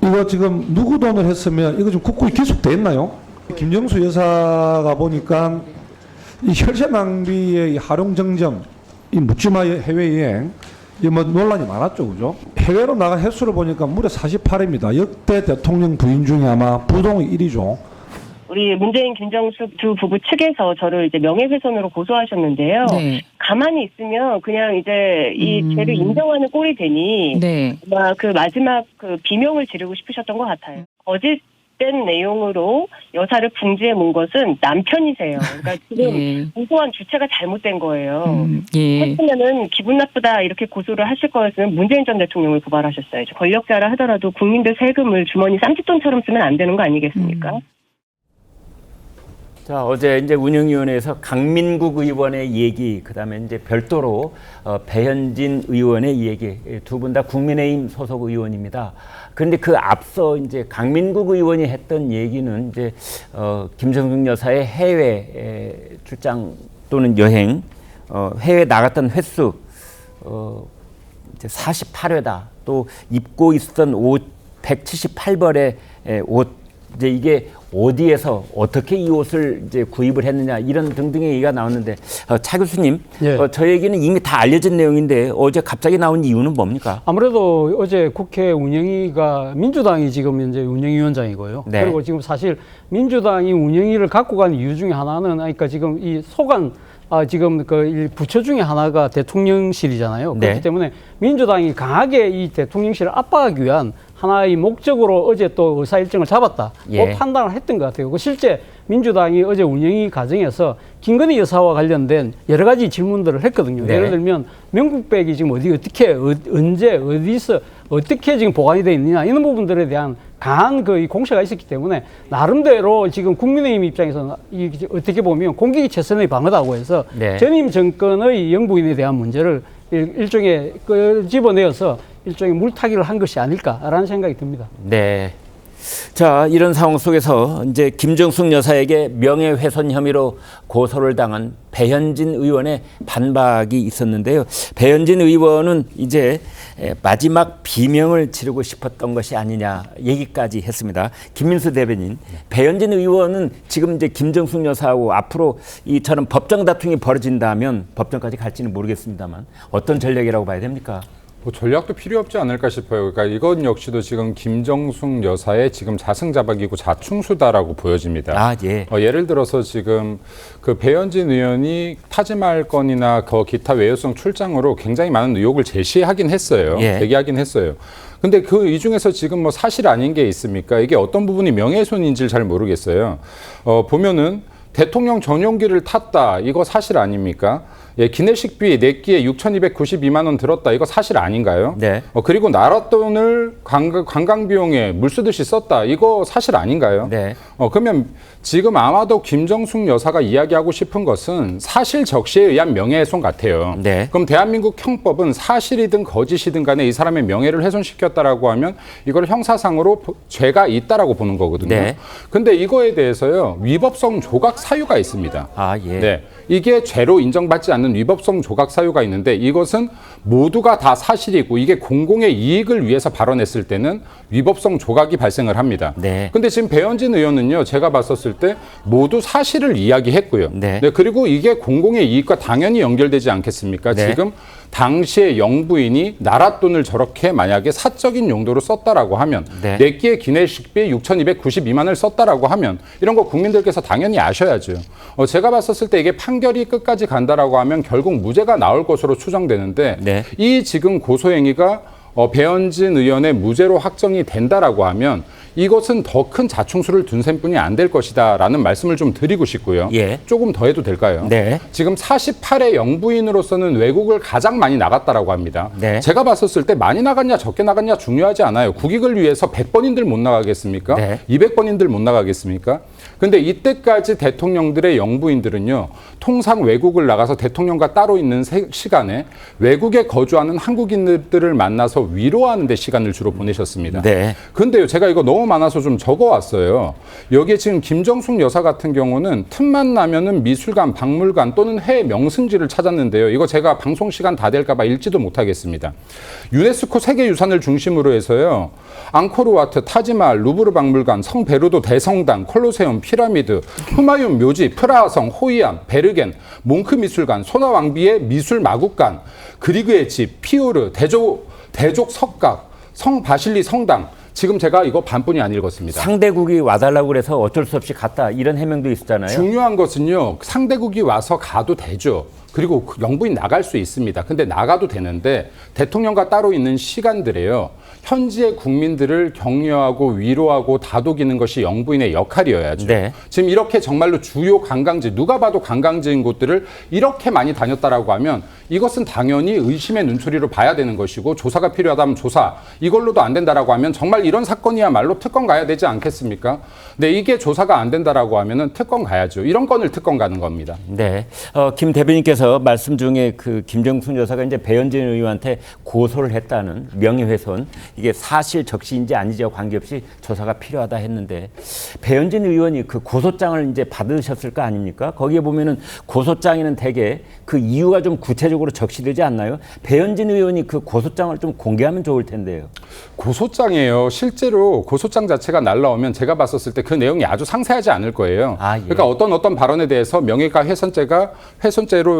이거 지금 누구 돈을 했으면 이거 좀 국고에 기속돼 있나요? 김정숙 여사가 보니까 이 혈세 낭비의 활용 정정, 이 묻지마 해외여행 이 뭐 논란이 많았죠, 그죠? 해외로 나간 횟수를 보니까 무려 48회입니다. 역대 대통령 부인 중에 아마 부동의 1위죠. 우리 문재인, 김정숙 두 부부 측에서 저를 이제 명예훼손으로 고소하셨는데요. 네. 가만히 있으면 그냥 이제 이 죄를 인정하는 꼴이 되니 네. 아마 그 마지막 그 비명을 지르고 싶으셨던 것 같아요. 거짓된 내용으로 여사를 궁지에 몬 것은 남편이세요. 그러니까 지금 예. 고소한 주체가 잘못된 거예요. 예. 했으면은 기분 나쁘다 이렇게 고소를 하실 거였으면 문재인 전 대통령을 고발하셨어야죠. 권력자라 하더라도 국민들 세금을 주머니 쌈짓돈처럼 쓰면 안 되는 거 아니겠습니까? 자, 어제 이제 운영위원회에서 강민국 의원의 얘기, 그다음에 이제 별도로 배현진 의원의 얘기, 두 분 다 국민의힘 소속 의원입니다. 그런데 그 앞서 이제 강민국 의원이 했던 얘기는 이제 김정숙 여사의 해외 출장 또는 여행, 해외 나갔던 횟수 이제 48회다. 또 입고 있었던 옷 178벌의 옷, 이제 이게 어디에서 어떻게 이 옷을 이제 구입을 했느냐 이런 등등의 얘기가 나왔는데 차 교수님, 예. 저에게는 이미 다 알려진 내용인데 어제 갑자기 나온 이유는 뭡니까? 아무래도 어제 국회 운영위가 민주당이 지금 현재 운영위원장이고요. 네. 그리고 지금 사실 민주당이 운영위를 갖고 간 이유 중에 하나는 그러니까 지금 이 소관 지금 그 부처 중에 하나가 대통령실이잖아요. 네. 그렇기 때문에 민주당이 강하게 이 대통령실을 압박하기 위한 하나의 목적으로 어제 또 의사 일정을 잡았다. 예. 판단을 했던 것 같아요. 실제 민주당이 어제 운영위 과정에서 김건희 여사와 관련된 여러 가지 질문들을 했거든요. 네. 예를 들면 명품백이 지금 어떻게 언제 어디서 어떻게 지금 보관이 되어 있느냐 이런 부분들에 대한 강한 그 공세가 있었기 때문에 나름대로 지금 국민의힘 입장에서는 어떻게 보면 공격이 최선의 방어다고 해서 네. 전임 정권의 영부인에 대한 문제를 일종의 집어내어서 일종의 물타기를 한 것이 아닐까라는 생각이 듭니다. 네. 자, 이런 상황 속에서 이제 김정숙 여사에게 명예훼손 혐의로 고소를 당한 배현진 의원의 반박이 있었는데요. 배현진 의원은 이제 마지막 비명을 지르고 싶었던 것이 아니냐 얘기까지 했습니다. 김민수 대변인, 배현진 의원은 지금 이제 김정숙 여사하고 앞으로 이처럼 법정 다툼이 벌어진다면 법정까지 갈지는 모르겠습니다만 어떤 전략이라고 봐야 됩니까? 뭐 전략도 필요 없지 않을까 싶어요. 그러니까 이건 역시도 지금 김정숙 여사의 지금 자승자박이고 자충수다라고 보여집니다. 아, 예. 예를 들어서 지금 그 배현진 의원이 타지말 건이나 그 기타 외유성 출장으로 굉장히 많은 의혹을 제시하긴 했어요. 예. 제기하긴 했어요. 근데 그 이 중에서 지금 뭐 사실 아닌 게 있습니까? 이게 어떤 부분이 명예훼손인지를 잘 모르겠어요. 보면은 대통령 전용기를 탔다. 이거 사실 아닙니까? 예, 기내식비 4끼에 6,292만 원 들었다. 이거 사실 아닌가요? 네. 그리고 나라 돈을 관광 비용에 물 쓰듯이 썼다. 이거 사실 아닌가요? 네. 그러면 지금 아마도 김정숙 여사가 이야기하고 싶은 것은 사실 적시에 의한 명예훼손 같아요. 네. 그럼 대한민국 형법은 사실이든 거짓이든 간에 이 사람의 명예를 훼손시켰다라고 하면 이걸 형사상으로 죄가 있다라고 보는 거거든요. 네. 근데 이거에 대해서요. 위법성 조각 사유가 있습니다. 아, 예. 네. 이게 죄로 인정받지 않는 위법성 조각 사유가 있는데 이것은 모두가 다 사실이고 이게 공공의 이익을 위해서 발언했을 때는 위법성 조각이 발생을 합니다. 네. 근데 지금 배현진 의원은요, 제가 봤었을 때 모두 사실을 이야기했고요. 네. 네, 그리고 이게 공공의 이익과 당연히 연결되지 않겠습니까? 네. 지금 당시에 영부인이 나라 돈을 저렇게 만약에 사적인 용도로 썼다라고 하면 네. 네 끼의 기내식비 6,292만을 썼다라고 하면 이런 거 국민들께서 당연히 아셔야죠. 제가 봤었을 때 이게 판결이 끝까지 간다라고 하면 결국 무죄가 나올 것으로 추정되는데 네. 이 지금 고소행위가 배현진 의원의 무죄로 확정이 된다라고 하면 이것은 더 큰 자충수를 둔 셈뿐이 안 될 것이다라는 말씀을 좀 드리고 싶고요. 예. 조금 더 해도 될까요? 네. 지금 48회 영부인으로서는 외국을 가장 많이 나갔다라고 합니다. 네. 제가 봤었을 때 많이 나갔냐 적게 나갔냐 중요하지 않아요. 국익을 위해서 100번인들 못 나가겠습니까? 네. 200번인들 못 나가겠습니까? 근데 이때까지 대통령들의 영부인들은요, 통상 외국을 나가서 대통령과 따로 있는 시간에 외국에 거주하는 한국인들을 만나서 위로하는 데 시간을 주로 보내셨습니다. 네. 근데요, 제가 이거 너무 많아서 좀 적어왔어요. 여기에 지금 김정숙 여사 같은 경우는 틈만 나면은 미술관, 박물관 또는 해외 명승지를 찾았는데요. 이거 제가 방송 시간 다 될까 봐 읽지도 못하겠습니다. 유네스코 세계유산을 중심으로 해서요, 앙코르와트, 타지마할, 루브르 박물관, 성 베르도 대성당, 콜로세움, 피라미드, 후마윤 묘지, 프라하성, 호이안, 베르겐, 몽크 미술관, 소나 왕비의 미술 마국관, 그리그의 집, 피오르, 대족 석각, 성 바실리 성당. 지금 제가 이거 반뿐이 안 읽었습니다. 상대국이 와달라고 그래서 어쩔 수 없이 갔다 이런 해명도 있었잖아요. 중요한 것은요, 상대국이 와서 가도 되죠. 그리고 영부인 나갈 수 있습니다. 근데 나가도 되는데 대통령과 따로 있는 시간들에요, 현지의 국민들을 격려하고 위로하고 다독이는 것이 영부인의 역할이어야죠. 네. 지금 이렇게 정말로 주요 관광지, 누가 봐도 관광지인 곳들을 이렇게 많이 다녔다라고 하면 이것은 당연히 의심의 눈초리로 봐야 되는 것이고, 조사가 필요하다면 조사, 이걸로도 안 된다라고 하면 정말 이런 사건이야말로 특검 가야 되지 않겠습니까? 네, 이게 조사가 안 된다라고 하면은 특검 가야죠. 이런 건을 특검 가는 겁니다. 네, 김 대변인께서 말씀 중에 그 김정숙 여사가 이제 배현진 의원한테 고소를 했다는 명예훼손, 이게 사실 적시인지 아니지와 관계없이 조사가 필요하다 했는데, 배현진 의원이 그 고소장을 이제 받으셨을 거 아닙니까? 거기에 보면은 고소장에는 대개 그 이유가 좀 구체적으로 적시되지 않나요? 배현진 의원이 그 고소장을 좀 공개하면 좋을 텐데요. 고소장이에요. 실제로 고소장 자체가 날라오면 제가 봤었을 때 그 내용이 아주 상세하지 않을 거예요. 아, 예. 그러니까 어떤 발언에 대해서 명예가 훼손죄로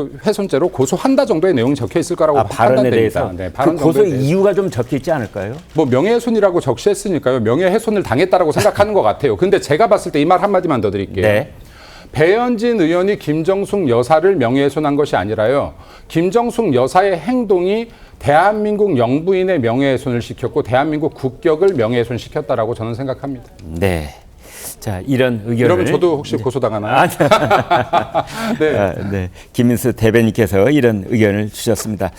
고소한다 정도의 내용이 적혀 있을 거라고 발언에 판단됩니다. 대해서 네, 발언 그 고소 정도에 대해서. 이유가 좀 적혀 있지 않을까요? 뭐 명예훼손이라고 적시했으니까요. 명예훼손을 당했다라고 생각하는 것 같아요. 근데 제가 봤을 때 이 말 한마디만 더 드릴게요. 네. 배현진 의원이 김정숙 여사를 명예훼손한 것이 아니라요, 김정숙 여사의 행동이 대한민국 영부인의 명예훼손을 시켰고 대한민국 국격을 명예훼손시켰다라고 저는 생각합니다. 네. 자, 이런 의견을. 이러면 저도 혹시 고소당하나요? 네. 네. 김민수 대변인께서 이런 의견을 주셨습니다.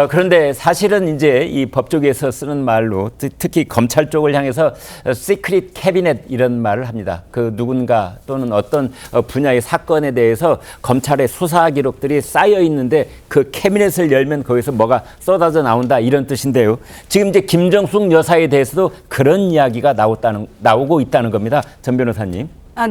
그런데 사실은 이제 이 법조계에서 쓰는 말로 특히 검찰 쪽을 향해서 시크릿 캐비넷 이런 말을 합니다. 그 누군가 또는 어떤 분야의 사건에 대해서 검찰의 수사 기록들이 쌓여 있는데 그 캐비넷을 열면 거기서 뭐가 쏟아져 나온다 이런 뜻인데요. 지금 이제 김정숙 여사에 대해서도 그런 이야기가 나오고 있다는 겁니다. 전 변호사님.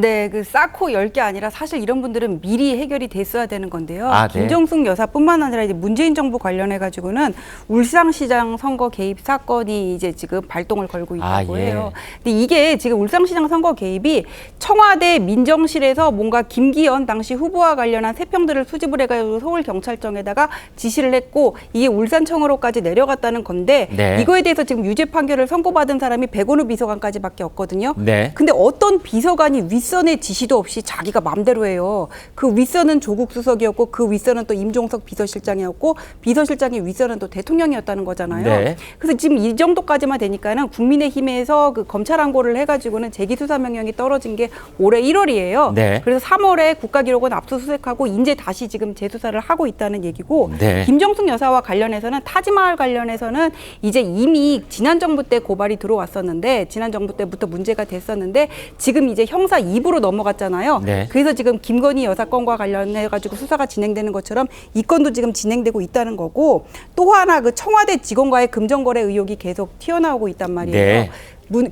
네. 그 쌓고 10개 아니라 사실 이런 분들은 미리 해결이 됐어야 되는 건데요. 네. 김정숙 여사뿐만 아니라 이제 문재인 정부 관련해가지고는 울산시장 선거 개입 사건이 이제 지금 발동을 걸고 있다고 해요. 근데 이게 지금 울산시장 선거 개입이 청와대 민정실에서 뭔가 김기현 당시 후보와 관련한 세평들을 수집을 해가지고 서울경찰청에다가 지시를 했고, 이게 울산청으로까지 내려갔다는 건데, 네. 이거에 대해서 지금 유죄 판결을 선고받은 사람이 백원우 비서관까지밖에 없거든요. 네. 근데 어떤 비서관이 윗선의 지시도 없이 자기가 맘대로 해요. 그 윗선은 조국 수석이었고 그 윗선은 또 임종석 비서실장이었고 비서실장의 윗선은 또 대통령이었다는 거잖아요. 네. 그래서 지금 이 정도까지만 되니까는 국민의힘에서 그 검찰 항고를 해가지고는 재기수사 명령이 떨어진 게 올해 1월이에요. 네. 그래서 3월에 국가기록원 압수수색하고 이제 다시 지금 재수사를 하고 있다는 얘기고, 네. 김정숙 여사와 관련해서는 타지마할 관련해서는 이제 이미 지난 정부 때 고발이 들어왔었는데, 지난 정부 때부터 문제가 됐었는데 지금 이제 형사 2부로 넘어갔잖아요. 네. 그래서 지금 김건희 여사 건과 관련해가지고 수사가 진행되는 것처럼 이 건도 지금 진행되고 있다는 거고, 또 하나 그 청와대 직원과의 금전거래 의혹이 계속 튀어나오고 있단 말이에요. 네.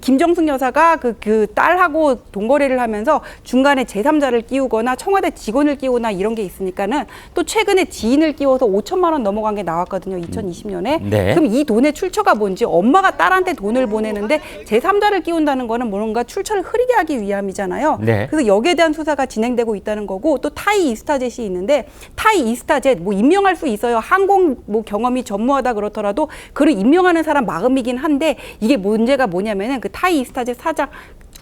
김정숙 여사가 그 딸하고 동거래를 하면서 중간에 제3자를 끼우거나 청와대 직원을 끼우거나 이런 게 있으니까는 또 최근에 지인을 끼워서 5천만 원 넘어간 게 나왔거든요. 2020년에. 네. 그럼 이 돈의 출처가 뭔지 엄마가 딸한테 돈을 보내는데 제3자를 끼운다는 거는 뭔가 출처를 흐리게 하기 위함이잖아요. 네. 그래서 여기에 대한 수사가 진행되고 있다는 거고 또 타이 이스타젯이 있는데 타이 이스타젯 뭐 임명할 수 있어요. 항공 뭐 경험이 전무하다 그렇더라도 그를 임명하는 사람 마음이긴 한데 이게 문제가 뭐냐면은 그 타이 이스타젯 사장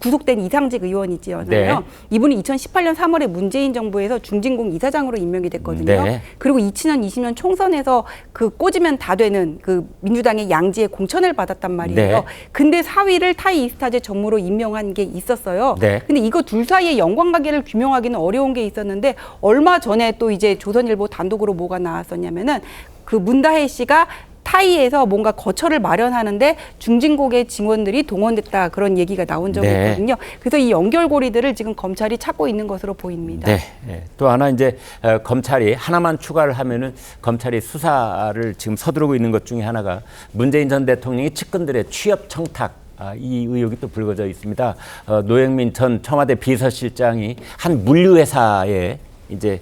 구속된 이상직 의원이지요. 네. 이분이 2018년 3월에 문재인 정부에서 중진공 이사장으로 임명이 됐거든요. 네. 그리고 2020년 총선에서 그 꽂으면 다 되는 그 민주당의 양지에 공천을 받았단 말이에요. 네. 근데 사위를 타이 이스타젯 전무로 임명한 게 있었어요. 네. 근데 이거 둘 사이의 연관관계를 규명하기는 어려운 게 있었는데 얼마 전에 또 이제 조선일보 단독으로 뭐가 나왔었냐면은 그 문다혜 씨가 타이에서 뭔가 거처를 마련하는데 중진국의 직원들이 동원됐다 그런 얘기가 나온 적이 네. 있거든요. 그래서 이 연결고리들을 지금 검찰이 찾고 있는 것으로 보입니다. 네. 네. 또 하나 이제 검찰이 하나만 추가를 하면은 검찰이 수사를 지금 서두르고 있는 것 중에 하나가 문재인 전 대통령의 측근들의 취업 청탁. 이 의혹이 또 불거져 있습니다. 노영민 전 청와대 비서실장이 한 물류회사에 이제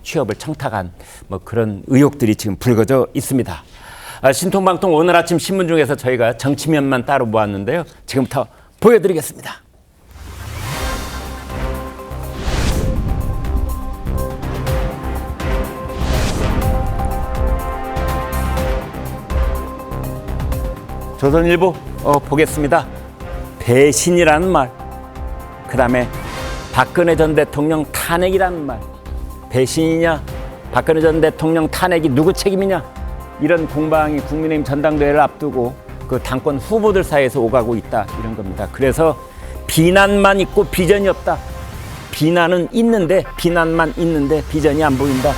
취업을 청탁한 뭐 그런 의혹들이 지금 불거져 있습니다. 신통방통 오늘 아침 신문 중에서 저희가 정치면만 따로 모았는데요. 지금부터 보여드리겠습니다. 조선일보 보겠습니다. 배신이라는 말, 그 다음에 박근혜 전 대통령 탄핵이라는 말, 배신이냐, 박근혜 전 대통령 탄핵이 누구 책임이냐, 이런 공방이 국민의힘 전당대회를 앞두고 그 당권 후보들 사이에서 오가고 있다, 이런 겁니다. 그래서 비난만 있고 비전이 없다. 비난은 있는데, 비난만 있는데 비전이 안 보인다.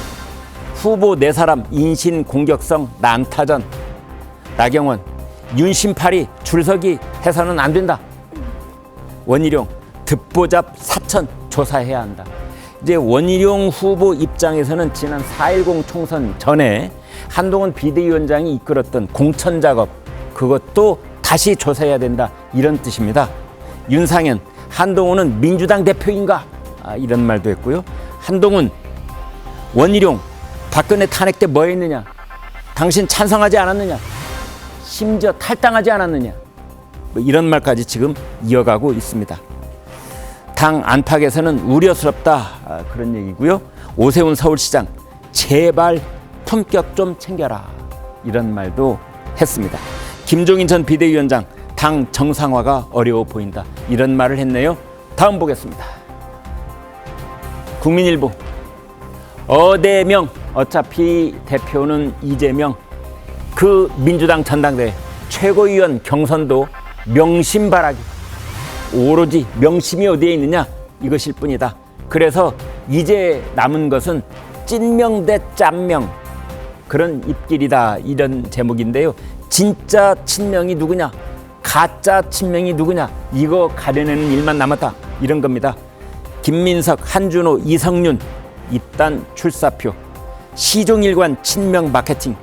후보 4사람 인신 공격성 난타전. 나경원, 윤심팔이 줄서기 해서는 안 된다. 원희룡, 듣보잡 사천 조사해야 한다. 이제 원희룡 후보 입장에서는 지난 4.10 총선 전에 한동훈 비대위원장이 이끌었던 공천 작업, 그것도 다시 조사해야 된다, 이런 뜻입니다. 윤상현, 한동훈은 민주당 대표인가? 이런 말도 했고요. 한동훈, 원희룡, 박근혜 탄핵 때 뭐 했느냐? 당신 찬성하지 않았느냐? 심지어 탈당하지 않았느냐? 뭐 이런 말까지 지금 이어가고 있습니다. 당 안팎에서는 우려스럽다, 그런 얘기고요. 오세훈 서울시장, 제발 품격 좀 챙겨라, 이런 말도 했습니다. 김종인 전 비대위원장, 당 정상화가 어려워 보인다, 이런 말을 했네요. 다음 보겠습니다. 국민일보, 어대명, 어차피 대표는 이재명, 그 민주당 전당대회 최고위원 경선도 명심바라기, 오로지 명심이 어디에 있느냐, 이것일 뿐이다. 그래서 이제 남은 것은 찐명 대 짠명, 그런 입길이다, 이런 제목인데요. 진짜 친명이 누구냐, 가짜 친명이 누구냐, 이거 가려내는 일만 남았다, 이런 겁니다. 김민석, 한준호, 이성윤 입단 출사표, 시종일관 친명 마케팅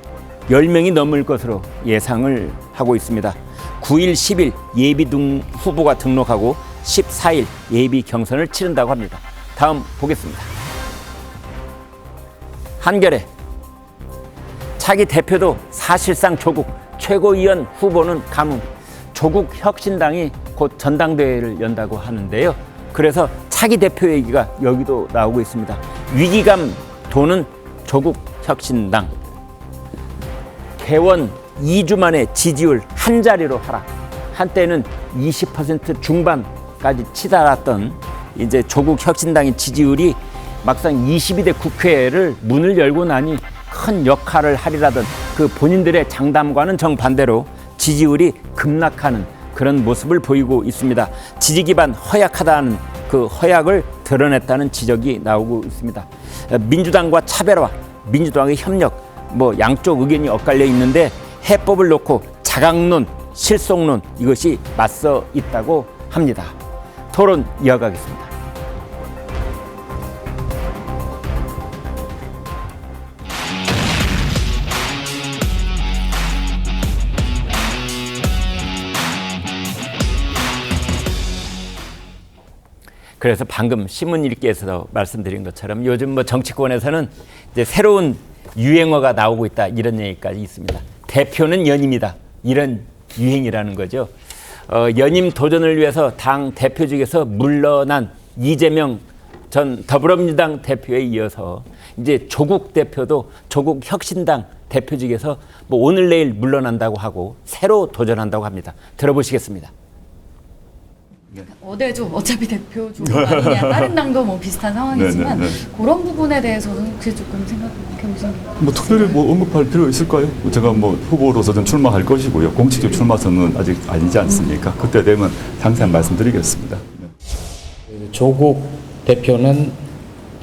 10명이 넘을 것으로 예상을 하고 있습니다. 9일, 10일 예비 후보가 등록하고 14일 예비 경선을 치른다고 합니다. 다음 보겠습니다. 한겨레, 차기 대표도 사실상 조국, 최고위원 후보는 가뭄. 조국 혁신당이 곧 전당대회를 연다고 하는데요. 그래서 차기 대표 얘기가 여기도 나오고 있습니다. 위기감 도는 조국 혁신당. 개원 2주 만에 지지율 한 자리로 하락. 한때는 20% 중반까지 치달았던 이제 조국 혁신당의 지지율이 막상 22대 국회를 문을 열고 나니 큰 역할을 하리라던 그 본인들의 장담과는 정반대로 지지율이 급락하는 그런 모습을 보이고 있습니다. 지지 기반 허약하다는 그 허약을 드러냈다는 지적이 나오고 있습니다. 민주당과 차별화, 민주당의 협력, 뭐 양쪽 의견이 엇갈려 있는데 해법을 놓고 자강론, 실속론, 이것이 맞서 있다고 합니다. 토론 이어가겠습니다. 그래서 방금 신문 읽기에서 말씀드린 것처럼 요즘 뭐 정치권에서는 이제 새로운 유행어가 나오고 있다 이런 얘기까지 있습니다. 대표는 연임이다 이런 유행이라는 거죠. 연임 도전을 위해서 당 대표직에서 물러난 이재명 전 더불어민주당 대표에 이어서 이제 조국 대표도 조국 혁신당 대표직에서 뭐 오늘 내일 물러난다고 하고 새로 도전한다고 합니다. 들어보시겠습니다. 어제죠. 어차피 대표 조국 아니냐. 다른 당도 뭐 비슷한 상황이지만 그런 부분에 대해서는 혹시 조금 생각해 보시나요? 뭐 특별히 뭐 언급할 필요 있을까요? 제가 뭐 후보로서는 출마할 것이고요. 공식적 출마 선언은 아직 아니지 않습니까? 그때 되면 상세한 말씀드리겠습니다. 조국 대표는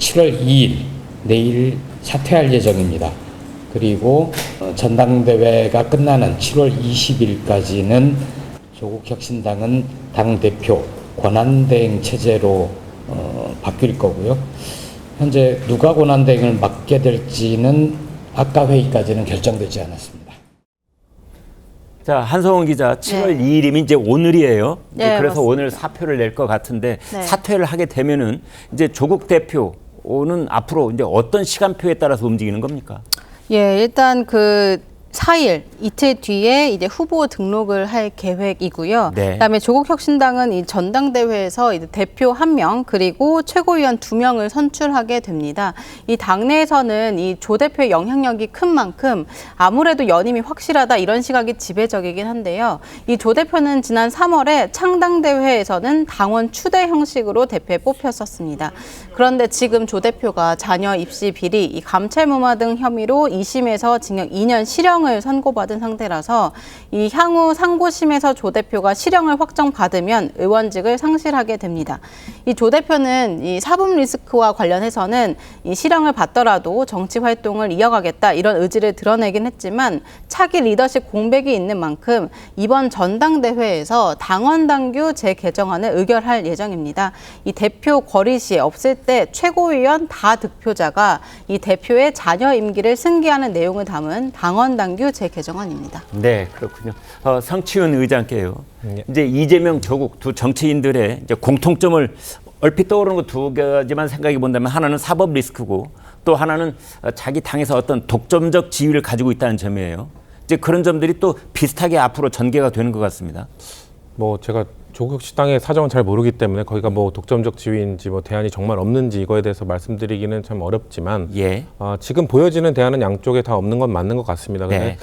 7월 2일 내일 사퇴할 예정입니다. 그리고 전당대회가 끝나는 7월 20일까지는 조국혁신당은 당대표 권한대행 체제로 바뀔 거고요. 현재 누가 권한대행을 맡게 될지는 아까 회의까지는 결정되지 않았습니다. 자, 한성원 기자, 7월 2일이면 이제 오늘이에요. 이제 네, 그래서 맞습니다. 오늘 사표를 낼 것 같은데 네. 사퇴를 하게 되면은 이제 조국 대표는 앞으로 이제 어떤 시간표에 따라서 움직이는 겁니까? 예, 일단 그 4일 이틀 뒤에 이제 후보 등록을 할 계획이고요. 네. 그다음에 조국혁신당은 이 전당대회에서 이제 대표 1명 그리고 최고위원 2명을 선출하게 됩니다. 이 당내에서는 이 조 대표의 영향력이 큰 만큼 아무래도 연임이 확실하다 이런 시각이 지배적이긴 한데요. 이 조 대표는 지난 3월에 창당대회에서는 당원 추대 형식으로 대표에 뽑혔었습니다. 그런데 지금 조 대표가 자녀 입시 비리, 이 감찰무마 등 혐의로 2심에서 징역 2년 실형을 선고받은 상태라서 이 향후 상고심에서 조 대표가 실형을 확정받으면 의원직을 상실하게 됩니다. 이 조 대표는 이 사법 리스크와 관련해서는 이 실형을 받더라도 정치 활동을 이어가겠다 이런 의지를 드러내긴 했지만 차기 리더십 공백이 있는 만큼 이번 전당대회에서 당원 당규 재개정안을 의결할 예정입니다. 이 대표 거리시 없을 때 최고위원 다 득표자가 이 대표의 자녀 임기를 승계하는 내용을 담은 당원 당규 재개정안입니다. 네, 그렇군요. 성치훈 의장께요. 이제 이재명, 조국 두 정치인들의 이제 공통점을 얼핏 떠오르는 거 두 가지만 생각해 본다면 하나는 사법 리스크고 또 하나는 자기 당에서 어떤 독점적 지위를 가지고 있다는 점이에요. 이제 그런 점들이 또 비슷하게 앞으로 전개가 되는 것 같습니다. 뭐 제가 조국혁신당의 사정은 잘 모르기 때문에 거기가 뭐 독점적 지위인지 뭐 대안이 정말 없는지 이거에 대해서 말씀드리기는 참 어렵지만 지금 보여지는 대안은 양쪽에 다 없는 건 맞는 것 같습니다. 근데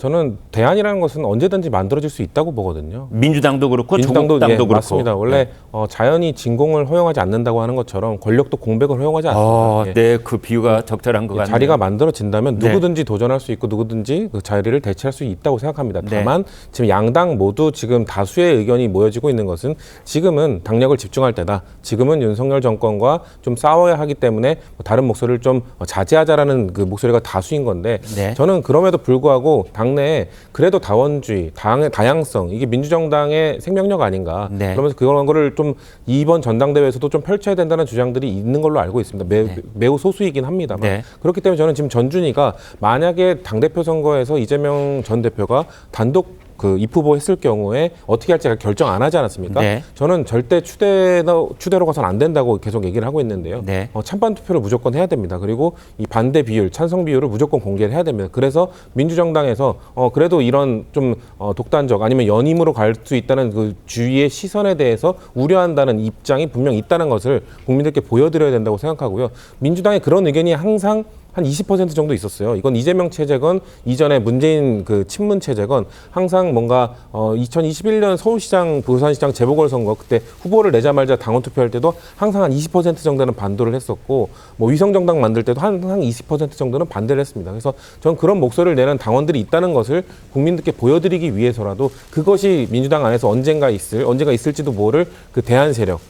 저는 대안이라는 것은 언제든지 만들어질 수 있다고 보거든요. 민주당도 그렇고 민주당도 조국당도 그렇고. 맞습니다. 원래 자연이 진공을 허용하지 않는다고 하는 것처럼 권력도 공백을 허용하지 않습니다. 네, 그 비유가 적절한 것 같네요. 자리가 만들어진다면 누구든지 도전할 수 있고 누구든지 그 자리를 대체할 수 있다고 생각합니다. 다만 지금 양당 모두 지금 다수의 의견이 모여지고 있는 것은 지금은 당력을 집중할 때다. 지금은 윤석열 정권과 좀 싸워야 하기 때문에 다른 목소리를 좀 자제하자라는 그 목소리가 다수인 건데 저는 그럼에도 불구하고 당내에 그래도 다원주의, 당의 다양성 이게 민주정당의 생명력 아닌가. 그러면서 그런 거를 좀 이번 전당대회에서도 좀 펼쳐야 된다는 주장들이 있는 걸로 알고 있습니다. 매우 소수이긴 합니다만 그렇기 때문에 저는 지금 전준희가 만약에 당대표 선거에서 이재명 전 대표가 단독 그 입후보 했을 경우에 어떻게 할지 결정 안 하지 않았습니까? 저는 절대 추대로 가서는 안 된다고 계속 얘기를 하고 있는데요. 찬반 투표를 무조건 해야 됩니다. 그리고 이 반대 비율, 찬성 비율을 무조건 공개를 해야 됩니다. 그래서 민주정당에서 그래도 이런 좀 독단적 아니면 연임으로 갈 수 있다는 그 주위의 시선에 대해서 우려한다는 입장이 분명 있다는 것을 국민들께 보여드려야 된다고 생각하고요. 민주당의 그런 의견이 항상 한 20% 정도 있었어요. 이건 이재명 체제건 이전에 문재인 그 친문 체제건 항상 뭔가 2021년 서울시장, 부산시장 재보궐선거 그때 후보를 내자마자 당원 투표할 때도 항상 한 20% 정도는 반대를 했었고 뭐 위성정당 만들 때도 항상 20% 정도는 반대를 했습니다. 그래서 저는 그런 목소리를 내는 당원들이 있다는 것을 국민들께 보여드리기 위해서라도 그것이 민주당 안에서 언젠가 있을지도 모를 그 대안 세력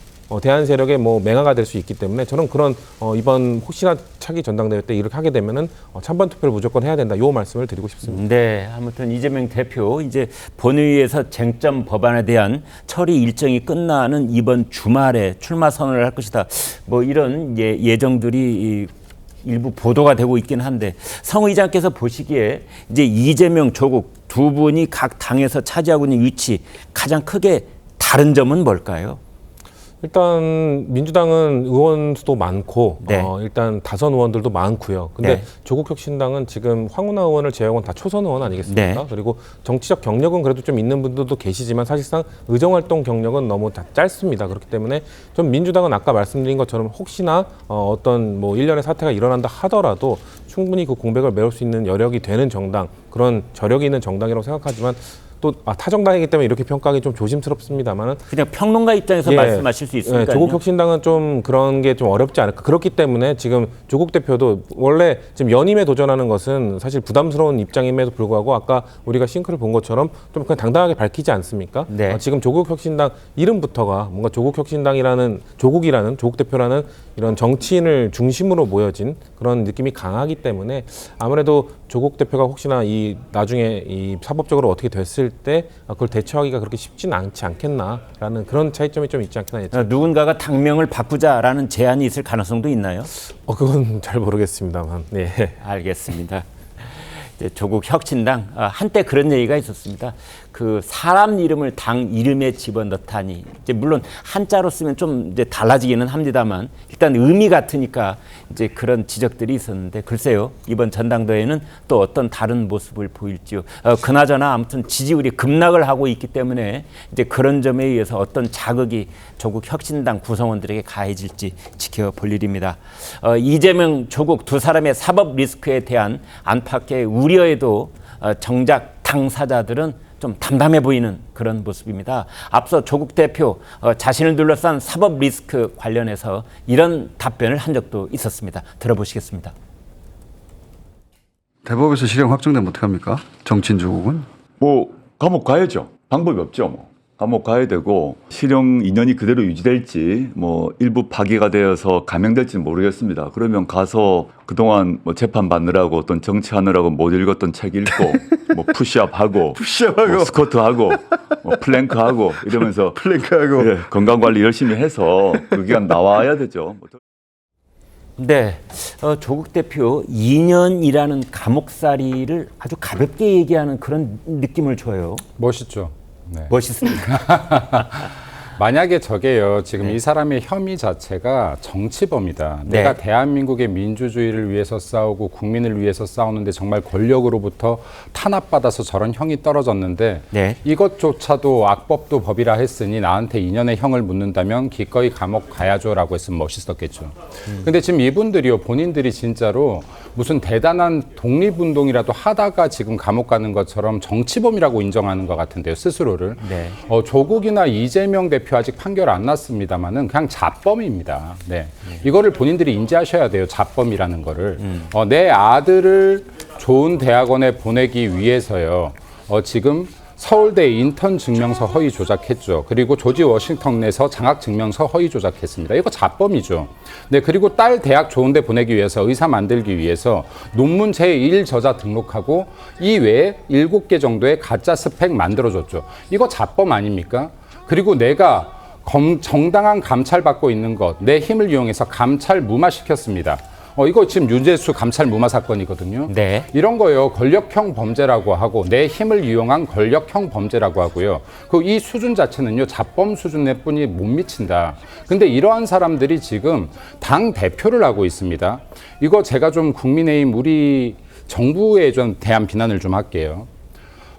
대안 세력의 뭐 맹아가 될 수 있기 때문에 저는 그런 이번 혹시나 차기 전당대회 때 이렇게 하게 되면은 찬반 투표를 무조건 해야 된다. 요 말씀을 드리고 싶습니다. 네, 아무튼 이재명 대표 이제 본회의에서 쟁점 법안에 대한 처리 일정이 끝나는 이번 주말에 출마 선언을 할 것이다. 뭐 이런 예정들이 일부 보도가 되고 있긴 한데 성 의장께서 보시기에 이제 이재명, 조국 두 분이 각 당에서 차지하고 있는 위치 가장 크게 다른 점은 뭘까요? 일단 민주당은 의원 수도 많고 네. 일단 다선 의원들도 많고요. 근데 네. 조국혁신당은 지금 황운하 의원을 제외하고는 다 초선 의원 아니겠습니까? 네. 그리고 정치적 경력은 그래도 좀 있는 분들도 계시지만 사실상 의정활동 경력은 너무 다 짧습니다. 그렇기 때문에 좀 민주당은 아까 말씀드린 것처럼 혹시나 어떤 뭐 일련의 사태가 일어난다 하더라도 충분히 그 공백을 메울 수 있는 여력이 되는 정당, 그런 저력이 있는 정당이라고 생각하지만 또 타정당이기 때문에 이렇게 평가하기 좀 조심스럽습니다만은 그냥 평론가 입장에서 말씀하실 수 있으니까요. 조국혁신당은 좀 그런 게 좀 어렵지 않을까. 그렇기 때문에 지금 조국 대표도 원래 지금 연임에 도전하는 것은 사실 부담스러운 입장임에도 불구하고 아까 우리가 싱크를 본 것처럼 좀 그냥 당당하게 밝히지 않습니까? 네. 지금 조국혁신당 이름부터가 뭔가 조국혁신당이라는 조국 대표라는 이런 정치인을 중심으로 모여진 그런 느낌이 강하기 때문에 아무래도 조국 대표가 혹시나 이 나중에 이 사법적으로 어떻게 됐을 때 그걸 대처하기가 그렇게 쉽지는 않지 않겠나라는 그런 차이점이 좀 있지 않겠나 예측. 누군가가 당명을 바꾸자라는 제안이 있을 가능성도 있나요? 그건 잘 모르겠습니다만. 네. 알겠습니다. 이제 조국 혁신당 한때 그런 얘기가 있었습니다. 그 사람 이름을 당 이름에 집어넣다니 이제 물론 한자로 쓰면 좀 이제 달라지기는 합니다만 일단 의미 같으니까 이제 그런 지적들이 있었는데 글쎄요 이번 전당대회는 또 어떤 다른 모습을 보일지요. 그나저나 아무튼 지지율이 급락을 하고 있기 때문에 이제 그런 점에 의해서 어떤 자극이 조국 혁신당 구성원들에게 가해질지 지켜볼 일입니다. 이재명, 조국 두 사람의 사법 리스크에 대한 안팎의 우려에도 정작 당사자들은 좀 담담해 보이는 그런 모습입니다. 앞서 조국 대표 자신을 둘러싼 사법 리스크 관련해서 이런 답변을 한 적도 있었습니다. 들어보시겠습니다. 대법에서 실형 확정되면 어떡합니까? 정치인 조국은? 뭐 감옥 가야죠. 방법이 없죠. 뭐 감옥 가야 되고 실형 인연이 그대로 유지될지 뭐 일부 파기가 되어서 감형될지는 모르겠습니다. 그러면 가서 그동안 뭐 재판 받느라고 어떤 정치하느라고 못 읽었던 책 읽고 뭐 푸시업하고 뭐 스쿼트하고 뭐 플랭크하고 이러면서 예, 건강관리 열심히 해서 그 기간 나와야 되죠. 네, 조국 대표 2년이라는 감옥살이를 아주 가볍게 얘기하는 그런 느낌을 줘요. 멋있죠. 네. 멋있습니다. 만약에 저게요, 지금 네. 이 사람의 혐의 자체가 정치범이다. 네. 내가 대한민국의 민주주의를 위해서 싸우고 국민을 위해서 싸우는데 정말 권력으로부터 탄압받아서 저런 형이 떨어졌는데 네. 이것조차도 악법도 법이라 했으니 나한테 2년의 형을 묻는다면 기꺼이 감옥 가야죠라고 했으면 멋있었겠죠. 근데 지금 이분들이요, 본인들이 진짜로 무슨 대단한 독립운동이라도 하다가 지금 감옥 가는 것처럼 정치범이라고 인정하는 것 같은데요, 스스로를. 네. 조국이나 이재명 대표 아직 판결 안 났습니다만은 그냥 자범입니다. 네. 이거를 본인들이 인지하셔야 돼요. 자범이라는 거를. 내 아들을 좋은 대학원에 보내기 위해서요. 지금 서울대 인턴 증명서 허위 조작했죠. 그리고 조지 워싱턴에서 장학 증명서 허위 조작했습니다. 이거 자범이죠. 네, 그리고 딸 대학 좋은 데 보내기 위해서, 의사 만들기 위해서 논문 제1 저자 등록하고 이 외에 7개 정도의 가짜 스펙 만들어줬죠. 이거 자범 아닙니까? 그리고 내가 정당한 감찰받고 있는 것, 내 힘을 이용해서 감찰 무마시켰습니다. 이거 지금 윤재수 감찰 무마 사건이거든요. 네. 이런 거요, 권력형 범죄라고 하고 내 힘을 이용한 권력형 범죄라고 하고요. 이 수준 자체는요, 자범 수준의 뿐이 못 미친다. 근데 이러한 사람들이 지금 당 대표를 하고 있습니다. 이거 제가 좀 국민의힘 우리 정부에 좀 대한 비난을 좀 할게요.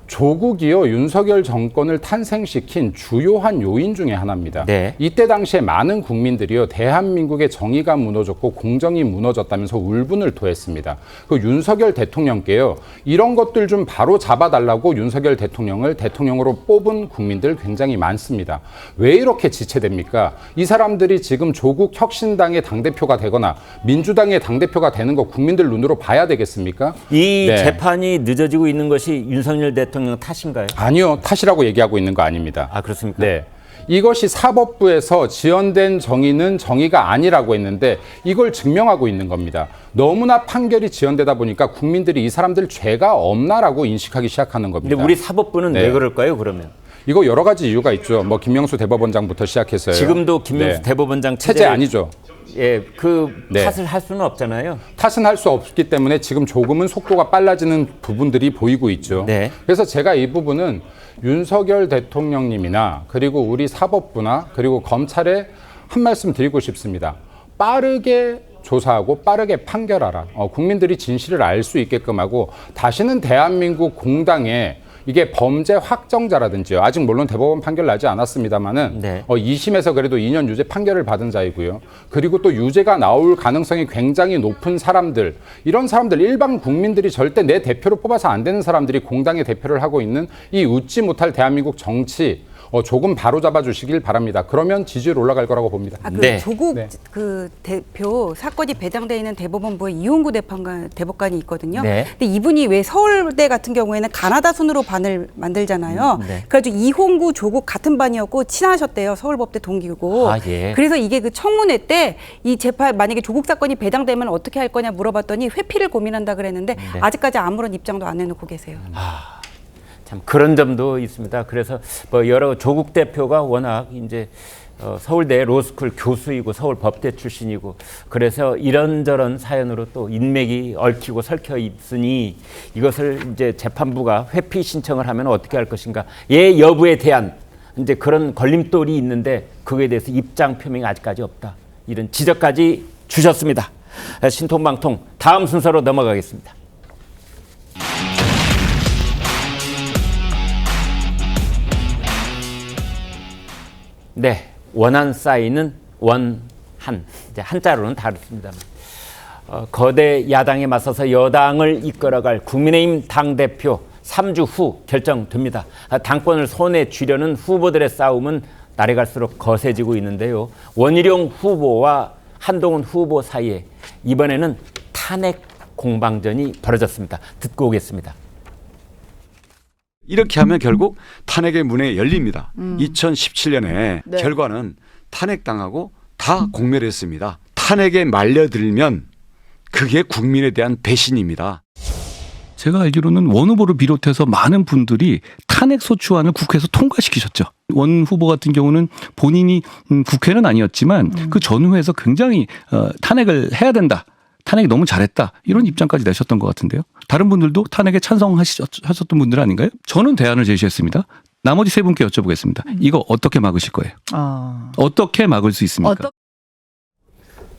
조국이요, 윤석열 정권을 탄생시킨 주요한 요인 중에 하나입니다. 네. 이때 당시에 많은 국민들이요, 대한민국의 정의가 무너졌고 공정이 무너졌다면서 울분을 토했습니다. 그 윤석열 대통령께요, 이런 것들 좀 바로 잡아달라고 윤석열 대통령을 대통령으로 뽑은 국민들 굉장히 많습니다. 왜 이렇게 지체됩니까? 이 사람들이 지금 조국 혁신당의 당대표가 되거나 민주당의 당대표가 되는 거 국민들 눈으로 봐야 되겠습니까? 이 네. 재판이 늦어지고 있는 것이 윤석열 대통령 탓인가요? 아니요, 탓이라고 얘기하고 있는 거 아닙니다. 아, 그렇습니까? 네. 이것이 사법부에서 지연된 정의는 정의가 아니라고 했는데 이걸 증명하고 있는 겁니다. 너무나 판결이 지연되다 보니까 국민들이 이 사람들 죄가 없나라고 인식하기 시작하는 겁니다. 근데 우리 사법부는 왜 그럴까요, 그러면? 이거 여러 가지 이유가 있죠. 뭐 김명수 대법원장부터 시작해서요. 지금도 김명수 대법원장 체제 아니죠. 예, 탓을 할 수는 없잖아요. 탓은 할 수 없기 때문에 지금 조금은 속도가 빨라지는 부분들이 보이고 있죠. 네. 그래서 제가 이 부분은 윤석열 대통령님이나 그리고 우리 사법부나 그리고 검찰의 한 말씀 드리고 싶습니다. 빠르게 조사하고 빠르게 판결하라. 국민들이 진실을 알 수 있게끔 하고 다시는 대한민국 공당에 이게 범죄 확정자라든지요. 아직 물론 대법원 판결 나지 않았습니다만은 네. 2심에서 그래도 2년 유죄 판결을 받은 자이고요. 그리고 또 유죄가 나올 가능성이 굉장히 높은 사람들, 이런 사람들 일반 국민들이 절대 내 대표로 뽑아서 안 되는 사람들이 공당의 대표를 하고 있는 이 웃지 못할 대한민국 정치 조금 바로잡아 주시길 바랍니다. 그러면 지지율 올라갈 거라고 봅니다. 조국 그 대표 사건이 배당돼 있는 대법원부의 이홍구 대법관이 있거든요. 네. 근데 이분이 왜 서울대 같은 경우에는 가나다 순으로 반을 만들잖아요. 그래가지고 이홍구 조국 같은 반이었고 친하셨대요. 서울법대 동기고. 예. 그래서 이게 그 청문회 때 이 재판 만약에 조국 사건이 배당되면 어떻게 할 거냐 물어봤더니 회피를 고민한다 그랬는데 아직까지 아무런 입장도 안 내놓고 계세요. 참 그런 점도 있습니다. 그래서 뭐 여러 조국 대표가 워낙 이제 서울대 로스쿨 교수이고 서울법대 출신이고 그래서 이런저런 사연으로 또 인맥이 얽히고 설켜 있으니 이것을 이제 재판부가 회피 신청을 하면 어떻게 할 것인가 예 여부에 대한 이제 그런 걸림돌이 있는데 그거에 대해서 입장 표명이 아직까지 없다. 이런 지적까지 주셨습니다. 신통방통 다음 순서로 넘어가겠습니다. 네, 원한 쌓이는 원한 이제 한자로는 다릅니다만 거대 야당에 맞서서 여당을 이끌어갈 국민의힘 당대표 3주 후 결정됩니다. 당권을 손에 쥐려는 후보들의 싸움은 날이 갈수록 거세지고 있는데요. 원희룡 후보와 한동훈 후보 사이에 이번에는 탄핵 공방전이 벌어졌습니다. 듣고 오겠습니다. 이렇게 하면 결국 탄핵의 문이 열립니다. 2017년에 네. 결과는 탄핵당하고 다 공멸했습니다. 탄핵에 말려들면 그게 국민에 대한 배신입니다. 제가 알기로는 원 후보를 비롯해서 많은 분들이 탄핵 소추안을 국회에서 통과시키셨죠. 원 후보 같은 경우는 본인이 국회는 아니었지만 그 전후에서 굉장히 탄핵을 해야 된다. 탄핵이 너무 잘했다. 이런 입장까지 내셨던 것 같은데요. 다른 분들도 탄핵에 찬성하셨던 분들 아닌가요? 저는 대안을 제시했습니다. 나머지 세 분께 여쭤보겠습니다. 이거 어떻게 막으실 거예요? 어떻게 막을 수 있습니까?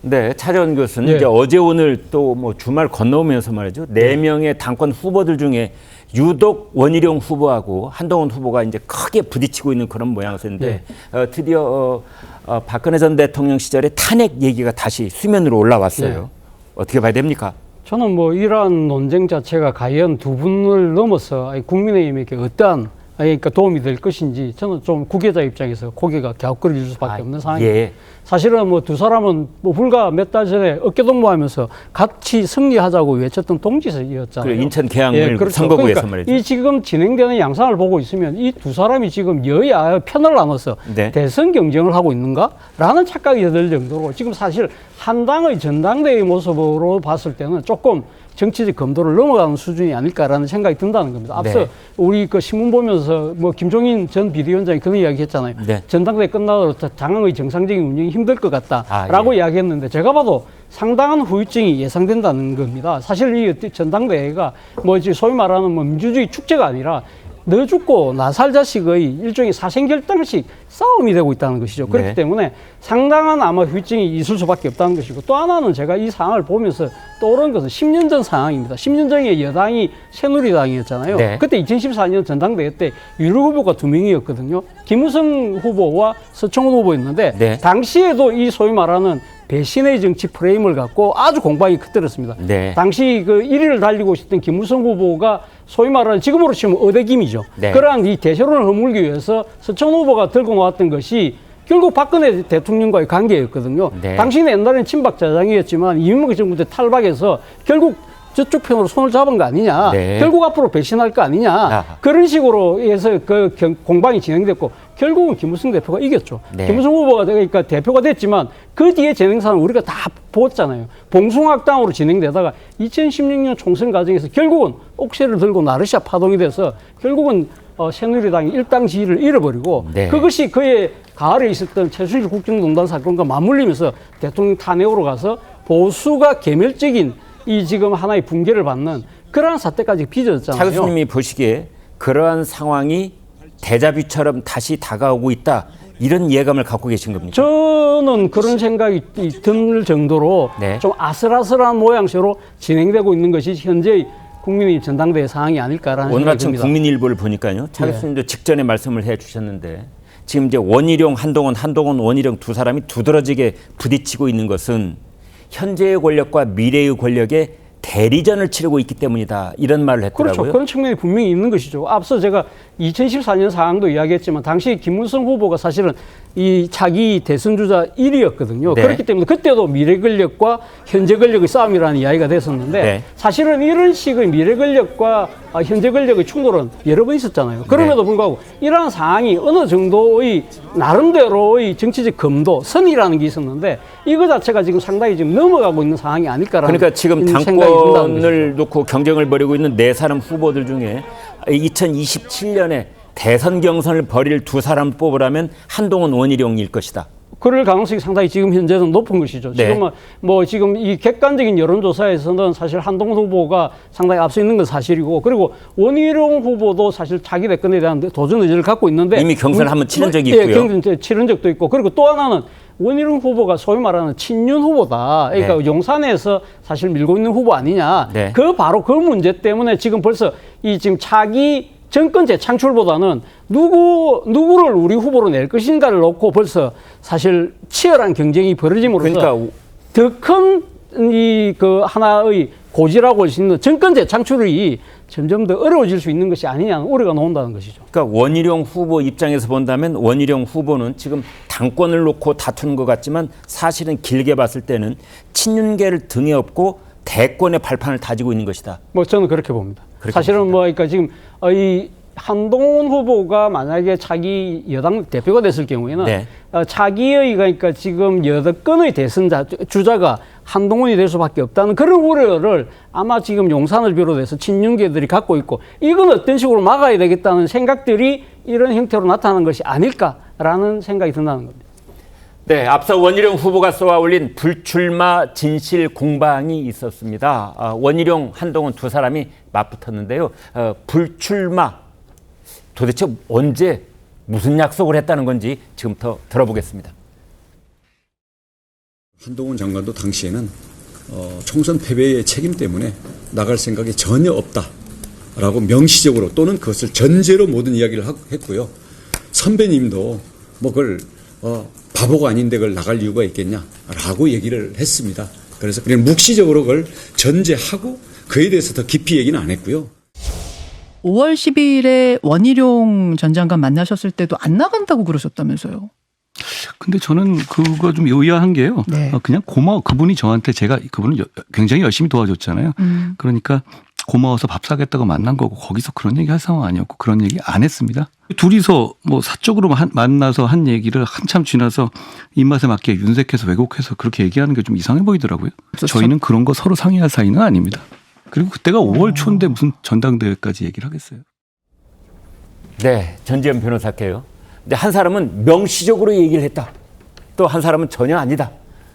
네, 차재원 교수는 이제 어제 오늘 또 뭐 주말 건너오면서 말이죠. 4명의 당권 후보들 중에 유독 원희룡 후보하고 한동훈 후보가 이제 크게 부딪히고 있는 그런 모양새인데 드디어 박근혜 전 대통령 시절에 탄핵 얘기가 다시 수면으로 올라왔어요. 어떻게 봐야 됩니까? 저는 뭐 이러한 논쟁 자체가 과연 두 분을 넘어서 국민의힘에게 어떠한 그러니까 도움이 될 것인지 저는 좀 구계자 입장에서 고개가 갸웃거릴 수밖에 없는 상황이에요. 사실은 뭐 두 사람은 뭐 불과 몇 달 전에 어깨동무하면서 같이 승리하자고 외쳤던 동지였잖아요. 인천 계양을 선거구에서 그러니까 말이죠. 이 지금 진행되는 양상을 보고 있으면 이 두 사람이 지금 여야 편을 나눠서 대선 경쟁을 하고 있는가라는 착각이 들 정도로 지금 사실 한 당의 전당대회 모습으로 봤을 때는 조금 정치적 검도를 넘어가는 수준이 아닐까라는 생각이 든다는 겁니다. 앞서 우리 그 신문 보면서 뭐 김종인 전 비대위원장이 그런 이야기 했잖아요. 전당대회 끝나고 당의 정상적인 운영이 힘들 것 같다라고 이야기했는데 제가 봐도 상당한 후유증이 예상된다는 겁니다. 사실 이 전당대회가 뭐 소위 말하는 뭐 민주주의 축제가 아니라 너 죽고 나 살 자식의 일종의 사생결단식 싸움이 되고 있다는 것이죠. 그렇기 때문에 상당한 아마 후유증이 있을 수밖에 없다는 것이고 또 하나는 제가 이 상황을 보면서 떠오른 것은 10년 전 상황입니다. 10년 전에 여당이 새누리당이었잖아요. 그때 2014년 전당대회 때 유력 후보가 2명이었거든요. 김우성 후보와 서청원 후보였는데 당시에도 이 소위 말하는 배신의 정치 프레임을 갖고 아주 공방이 크더랬습니다. 당시 그 1위를 달리고 있었던 김우성 후보가 소위 말하는 지금으로 치면 어대김이죠. 그러한 이 대세론을 허물기 위해서 서청원 후보가 들고 나왔던 것이 결국 박근혜 대통령과의 관계였거든요. 당시는 옛날에는 친박 자장이었지만 이명박 정부 때 탈박해서 결국 저쪽 편으로 손을 잡은 거 아니냐. 결국 앞으로 배신할 거 아니냐. 그런 식으로 해서 그 공방이 진행됐고 결국은 김무성 대표가 이겼죠. 김무성 후보가 그러니까 대표가 됐지만 그 뒤에 진행사는 우리가 다 보았잖아요. 봉숭악당으로 진행되다가 2016년 총선 과정에서 결국은 옥새를 들고 나르샤 파동이 돼서 결국은 새누리당이 일당 지위를 잃어버리고 그것이 그의 가을에 있었던 최순실 국정농단 사건과 맞물리면서 대통령 탄핵으로 가서 보수가 개멸적인 이 지금 하나의 붕괴를 받는 그러한 사태까지 빚어졌잖아요. 차 교수님이 보시기에 그러한 상황이 데자뷰처럼 다시 다가오고 있다. 이런 예감을 갖고 계신 겁니까? 저는 그런 생각이 들 정도로 네. 좀 아슬아슬한 모양새로 진행되고 있는 것이 현재의 국민의힘 전당대회 상황이 아닐까라는 오늘 생각이 아침 듭니다. 국민일보를 보니까요. 차 네. 교수님도 직전에 말씀을 해주셨는데 지금 이제 원희룡, 한동훈, 원희룡 두 사람이 두드러지게 부딪히고 있는 것은 현재의 권력과 미래의 권력의 대리전을 치르고 있기 때문이다. 이런 말을 했더라고요. 그렇죠. 그런 측면이 분명히 있는 것이죠. 앞서 제가 2014년 상황도 이야기했지만 당시 김문성 후보가 사실은 이 차기 대선 주자 1위였거든요. 네. 그렇기 때문에 그때도 미래 권력과 현재 권력의 싸움이라는 이야기가 됐었는데 네. 사실은 이런 식의 미래 권력과 현재 권력의 충돌은 여러 번 있었잖아요. 그럼에도 불구하고 이러한 상황이 어느 정도의 나름대로의 정치적 검도, 선이라는 게 있었는데 이거 자체가 지금 상당히 지금 넘어가고 있는 상황이 아닐까라는 그러니까 지금 생각이 든다는 당권을 놓고 경쟁을 벌이고 있는 네 사람 후보들 중에 2027년에 대선 경선을 벌일 두 사람을 뽑으라면 한동훈, 원희룡일 것이다. 그럴 가능성이 상당히 지금 현재는 높은 것이죠. 네. 지금은 뭐 지금 이 객관적인 여론조사에서는 사실 한동훈 후보가 상당히 앞서 있는 건 사실이고, 그리고 원희룡 후보도 사실 차기 대권에 대한 도전 의지를 갖고 있는데 이미 경선을 한번 치른 적이 예, 있고요. 경선 치른 적도 있고, 그리고 또 하나는 원희룡 후보가 소위 말하는 친윤 후보다. 그러니까 네. 용산에서 사실 밀고 있는 후보 아니냐. 네. 그 바로 그 문제 때문에 지금 벌써 이 지금 차기 정권 재창출보다는 누구를 우리 후보로 낼 것인가를 놓고 벌써 사실 치열한 경쟁이 벌어짐으로써 그러니까 더 큰 이 그 하나의 고지라고 할 수 있는 정권 재창출이 점점 더 어려워질 수 있는 것이 아니냐는 우려가 나온다는 것이죠. 그러니까 원희룡 후보 입장에서 본다면 원희룡 후보는 지금 당권을 놓고 다투는 것 같지만 사실은 길게 봤을 때는 친윤계를 등에 업고 대권의 발판을 다지고 있는 것이다. 뭐 저는 그렇게 봅니다. 그렇게 사실은 봅니다. 뭐 그러니까 지금 이 한동훈 후보가 만약에 차기 여당 대표가 됐을 경우에는 네. 차기의 그러니까 지금 여덟건의 대선 주자가 한동훈이 될 수밖에 없다는 그런 우려를 아마 지금 용산을 비롯해서 친윤계들이 갖고 있고, 이건 어떤 식으로 막아야 되겠다는 생각들이 이런 형태로 나타나는 것이 아닐까라는 생각이 든다는 겁니다. 네, 앞서 원희룡 후보가 쏘아올린 불출마 진실 공방이 있었습니다. 원희룡, 한동훈 두 사람이 맞붙었는데요. 불출마 도대체 언제 무슨 약속을 했다는 건지 지금부터 들어보겠습니다. 한동훈 장관도 당시에는 총선 패배의 책임 때문에 나갈 생각이 전혀 없다라고 명시적으로, 또는 그것을 전제로 모든 이야기를 했고요. 선배님도 뭐 그걸 바보가 아닌데 그걸 나갈 이유가 있겠냐라고 얘기를 했습니다. 그래서 그냥 묵시적으로 그걸 전제하고 그에 대해서 더 깊이 얘기는 안 했고요. 5월 10일에 원희룡 전 장관 만나셨을 때도 안 나간다고 그러셨다면서요? 근데 저는 그거 좀 의아한 게요. 네. 그냥 그분이 저한테, 제가 그분을 굉장히 열심히 도와줬잖아요. 그러니까 고마워서 밥 사겠다고 만난 거고, 거기서 그런 얘기 할 상황 아니었고 그런 얘기 안 했습니다. 둘이서 뭐 사적으로 만나서 한 얘기를 한참 지나서 입맛에 맞게 윤색해서 왜곡해서 그렇게 얘기하는 게 좀 이상해 보이더라고요. 저희는 그런 거 서로 상의할 사이는 아닙니다. 그리고 그때가 5월 초인데 무슨 전당대회까지 얘기를 하겠어요. 네, 전지현 변호사께요. 근데 한 사람은 명시적으로 얘기를 했다. 또 한 사람은 전혀 아니다.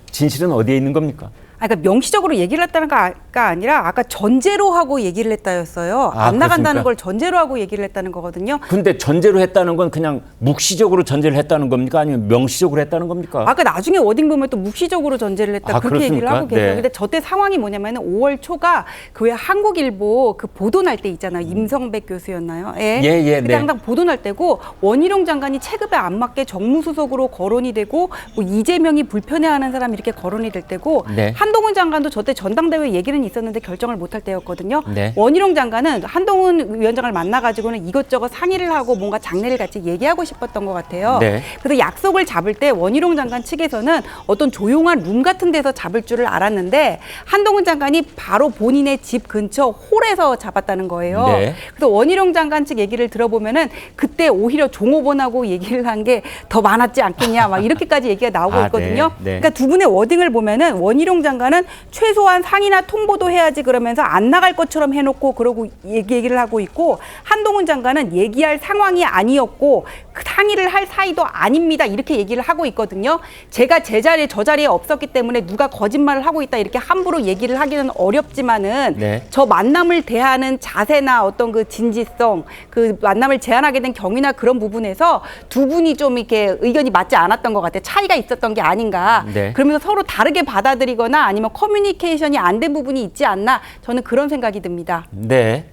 진실은 어디에 있는 겁니까? 그러니까 명시적으로 얘기를 했다는 가 아니라 아까 전제로 하고 얘기를 했다였어요. 안 나간다는 그렇습니까? 걸 전제로 하고 얘기를 했다는 거거든요. 근데 전제로 했다는 건 그냥 묵시적으로 전제를 했다는 겁니까? 아니면 명시적으로 했다는 겁니까? 아까 나중에 워딩 보면 또 묵시적으로 전제를 했다, 그렇게 얘기를 그렇습니까? 하고 계세요. 네. 근데 저때 상황이 뭐냐면 5월 초가 그 왜 한국일보 그 보도 날 때 있잖아요. 임성백 교수였나요? 예. 예, 그때 네. 항상 보도 날 때고, 원희룡 장관이 체급에 안 맞게 정무수석으로 거론이 되고, 뭐 이재명이 불편해하는 사람 이렇게 거론이 될 때고, 네. 한동훈 장관도 저때 전당대회 얘기는 있었는데 결정을 못할 때였거든요. 네. 원희룡 장관은 한동훈 위원장을 만나가지고는 이것저것 상의를 하고 뭔가 장래를 같이 얘기하고 싶었던 것 같아요. 네. 그래서 약속을 잡을 때 원희룡 장관 측에서는 어떤 조용한 룸 같은 데서 잡을 줄을 알았는데, 한동훈 장관이 바로 본인의 집 근처 홀에서 잡았다는 거예요. 네. 그래서 원희룡 장관 측 얘기를 들어보면은 그때 오히려 종업원하고 얘기를 한 게 더 많았지 않겠냐, 막 이렇게까지 얘기가 나오고 있거든요. 네. 네. 그러니까 두 분의 워딩을 보면은 원희룡 장관 장관은 최소한 상의나 통보도 해야지 그러면서 안 나갈 것처럼 해놓고 그러고 얘기를 하고 있고, 한동훈 장관은 얘기할 상황이 아니었고 그 상의를 할 사이도 아닙니다 이렇게 얘기를 하고 있거든요. 제가 제 자리에 저 자리에 없었기 때문에 누가 거짓말을 하고 있다 이렇게 함부로 얘기를 하기는 어렵지만은 네. 저 만남을 대하는 자세나 어떤 그 진지성, 그 만남을 제안하게 된 경위나 그런 부분에서 두 분이 좀 이렇게 의견이 맞지 않았던 것 같아요. 차이가 있었던 게 아닌가. 네. 그러면서 서로 다르게 받아들이거나 아니면 커뮤니케이션이 안 된 부분이 있지 않나, 저는 그런 생각이 듭니다. 네.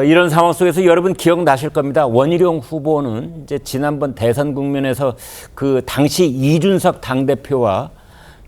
이런 상황 속에서 여러분 기억나실 겁니다. 원희룡 후보는 이제 지난번 대선 국면에서 그 당시 이준석 당대표와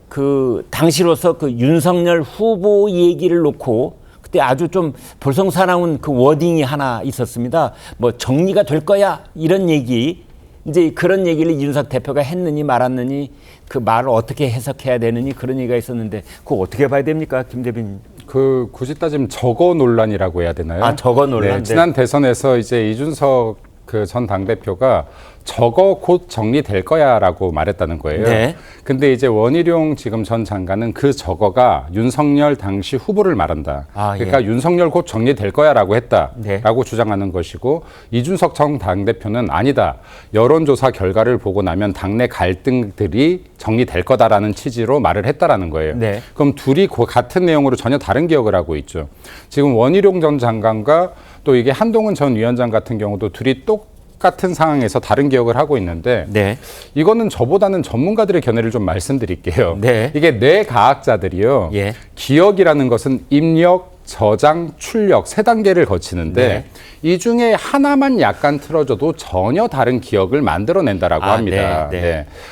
그 당시로서 그 윤석열 후보 얘기를 놓고 그때 아주 좀 볼썽사나운 그 워딩이 하나 있었습니다. 뭐 정리가 될 거야 이런 얘기, 이제 그런 얘기를 이준석 대표가 했느니 말았느니 그 말을 어떻게 해석해야 되느니 그런 얘기가 있었는데 그거 어떻게 봐야 됩니까, 김 대변인? 그 굳이 따지면 저거 논란이라고 해야 되나요? 아, 저거 논란. 네, 지난 대선에서 이제 이준석 그 전 당대표가 저거 곧 정리될 거야라고 말했다는 거예요. 네. 근데 이제 원희룡 지금 전 장관은 그 저거가 윤석열 당시 후보를 말한다. 아, 그러니까 예. 윤석열 곧 정리될 거야라고 했다라고 네. 주장하는 것이고, 이준석 전 당대표는 아니다. 여론조사 결과를 보고 나면 당내 갈등들이 정리될 거다라는 취지로 말을 했다라는 거예요. 네. 그럼 둘이 같은 내용으로 전혀 다른 기억을 하고 있죠. 지금 원희룡 전 장관과 또 이게 한동훈 전 위원장 같은 경우도 둘이 똑같은 상황에서 다른 기억을 하고 있는데, 네. 이거는 저보다는 전문가들의 견해를 좀 말씀드릴게요. 네. 이게 뇌과학자들이요. 예. 기억이라는 것은 입력, 저장, 출력 세 단계를 거치는데 네. 이 중에 하나만 약간 틀어져도 전혀 다른 기억을 만들어낸다라고 아, 합니다. 네, 네.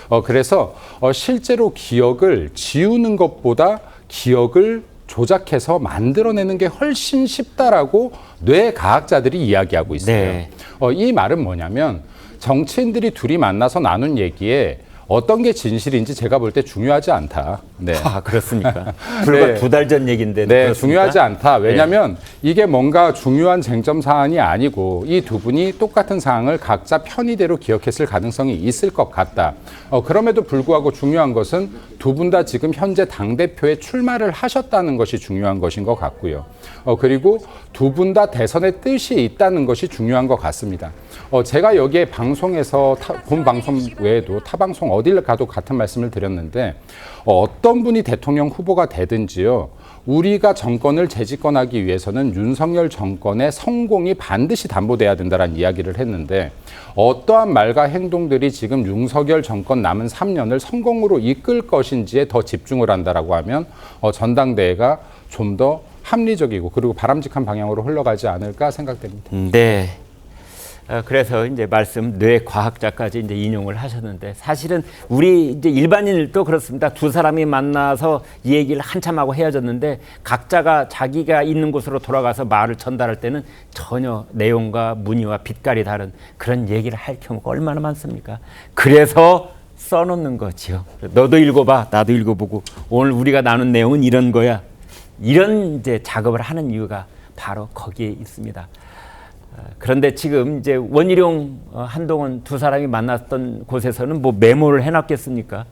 네. 그래서 실제로 기억을 지우는 것보다 기억을 조작해서 만들어내는 게 훨씬 쉽다라고 뇌과학자들이 이야기하고 있어요. 네. 이 말은 뭐냐면 정치인들이 둘이 만나서 나눈 얘기에 어떤 게 진실인지 제가 볼 때 중요하지 않다. 네. 아, 그렇습니까? 불과 네. 2달 전 얘기인데. 네, 그렇습니까? 중요하지 않다. 왜냐하면 이게 뭔가 중요한 쟁점 사안이 아니고 이 두 분이 똑같은 사항을 각자 편의대로 기억했을 가능성이 있을 것 같다. 그럼에도 불구하고 중요한 것은 두 분 다 지금 현재 당대표에 출마를 하셨다는 것이 중요한 것인 것 같고요. 그리고 두 분 다 대선의 뜻이 있다는 것이 중요한 것 같습니다. 제가 여기에 방송에서 본 방송 외에도 타 방송 어딜 가도 같은 말씀을 드렸는데, 어떤 분이 대통령 후보가 되든지요, 우리가 정권을 재집권하기 위해서는 윤석열 정권의 성공이 반드시 담보돼야 된다는 이야기를 했는데, 어떠한 말과 행동들이 지금 윤석열 정권 남은 3년을 성공으로 이끌 것인지에 더 집중을 한다라고 하면 전당대회가 좀 더 합리적이고 그리고 바람직한 방향으로 흘러가지 않을까 생각됩니다. 네. 그래서 이제 말씀 뇌과학자까지 이제 인용을 하셨는데, 사실은 우리 이제 일반인들도 그렇습니다. 두 사람이 만나서 이 얘기를 한참 하고 헤어졌는데 각자가 자기가 있는 곳으로 돌아가서 말을 전달할 때는 전혀 내용과 문의와 빛깔이 다른 그런 얘기를 할 경우가 얼마나 많습니까? 그래서 써놓는 거지요. 너도 읽어봐, 나도 읽어보고 오늘 우리가 나눈 내용은 이런 거야. 이런 이제 작업을 하는 이유가 바로 거기에 있습니다. 그런데 지금 이제 원희룡, 한동훈 두 사람이 만났던 곳에서는 뭐 메모를 해놨겠습니까?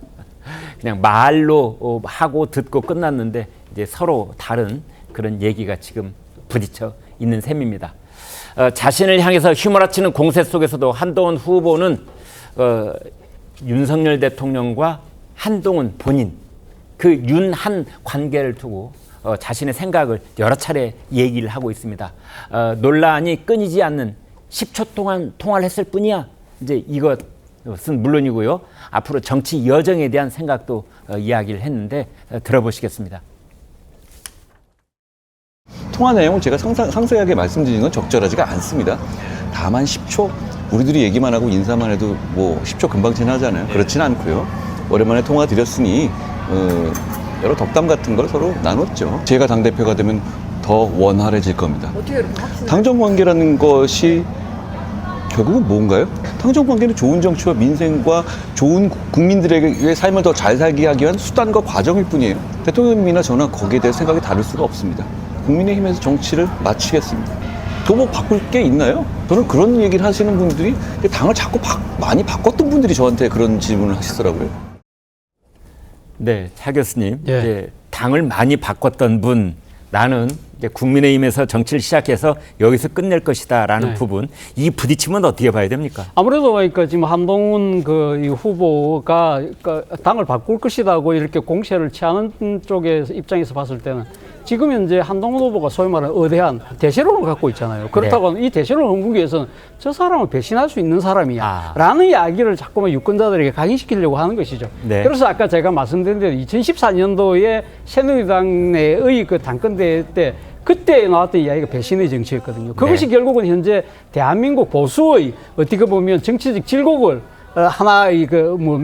그냥 말로 하고 듣고 끝났는데 이제 서로 다른 그런 얘기가 지금 부딪혀 있는 셈입니다. 자신을 향해서 휘몰아치는 공세 속에서도 한동훈 후보는 윤석열 대통령과 한동훈 본인, 그 윤한 관계를 두고 자신의 생각을 여러 차례 얘기를 하고 있습니다. 논란이 끊이지 않는 10초 동안 통화를 했을 뿐이야. 이제 이것은 물론이고요. 앞으로 정치 여정에 대한 생각도 이야기를 했는데 들어보시겠습니다. 통화 내용을 제가 상세하게 말씀드리는 건 적절하지가 않습니다. 다만 10초, 우리들이 얘기만 하고 인사만 해도 뭐 10초 금방 지나잖아요. 그렇지는 않고요. 오랜만에 통화 드렸으니 여러 덕담 같은 걸 서로 나눴죠. 제가 당대표가 되면 더 원활해질 겁니다. 당정관계라는 것이 결국은 뭔가요? 당정관계는 좋은 정치와 민생과 좋은 국민들에게 삶을 더 잘 살게 하기 위한 수단과 과정일 뿐이에요. 대통령님이나 저나 거기에 대해 생각이 다를 수가 없습니다. 국민의힘에서 정치를 마치겠습니다. 또 뭐 바꿀 게 있나요? 저는 그런 얘기를 하시는 분들이 당을 자꾸 많이 바꿨던 분들이 저한테 그런 질문을 하시더라고요. 네, 차 교수님. 예. 이제 당을 많이 바꿨던 분, 나는 이제 국민의힘에서 정치를 시작해서 여기서 끝낼 것이다라는 네. 부분, 이 부딪힘은 어떻게 봐야 됩니까? 아무래도 그러니까 지금 한동훈 이 후보가 당을 바꿀 것이라고 이렇게 공세를 취하는 쪽의 입장에서 봤을 때는 지금 현재 한동훈 후보가 소위 말하는 거대한 대세론을 갖고 있잖아요. 그렇다고 이 대세론을 옮기기 위해서는 저 사람을 배신할 수 있는 사람이야 라는 이야기를 자꾸만 유권자들에게 각인시키려고 하는 것이죠. 네. 그래서 아까 제가 말씀드린 대로 2014년도에 새누리당 내의 그 당권대회 때 그때 나왔던 이야기가 배신의 정치였거든요. 그것이 결국은 현재 대한민국 보수의 어떻게 보면 정치적 질곡을 하나의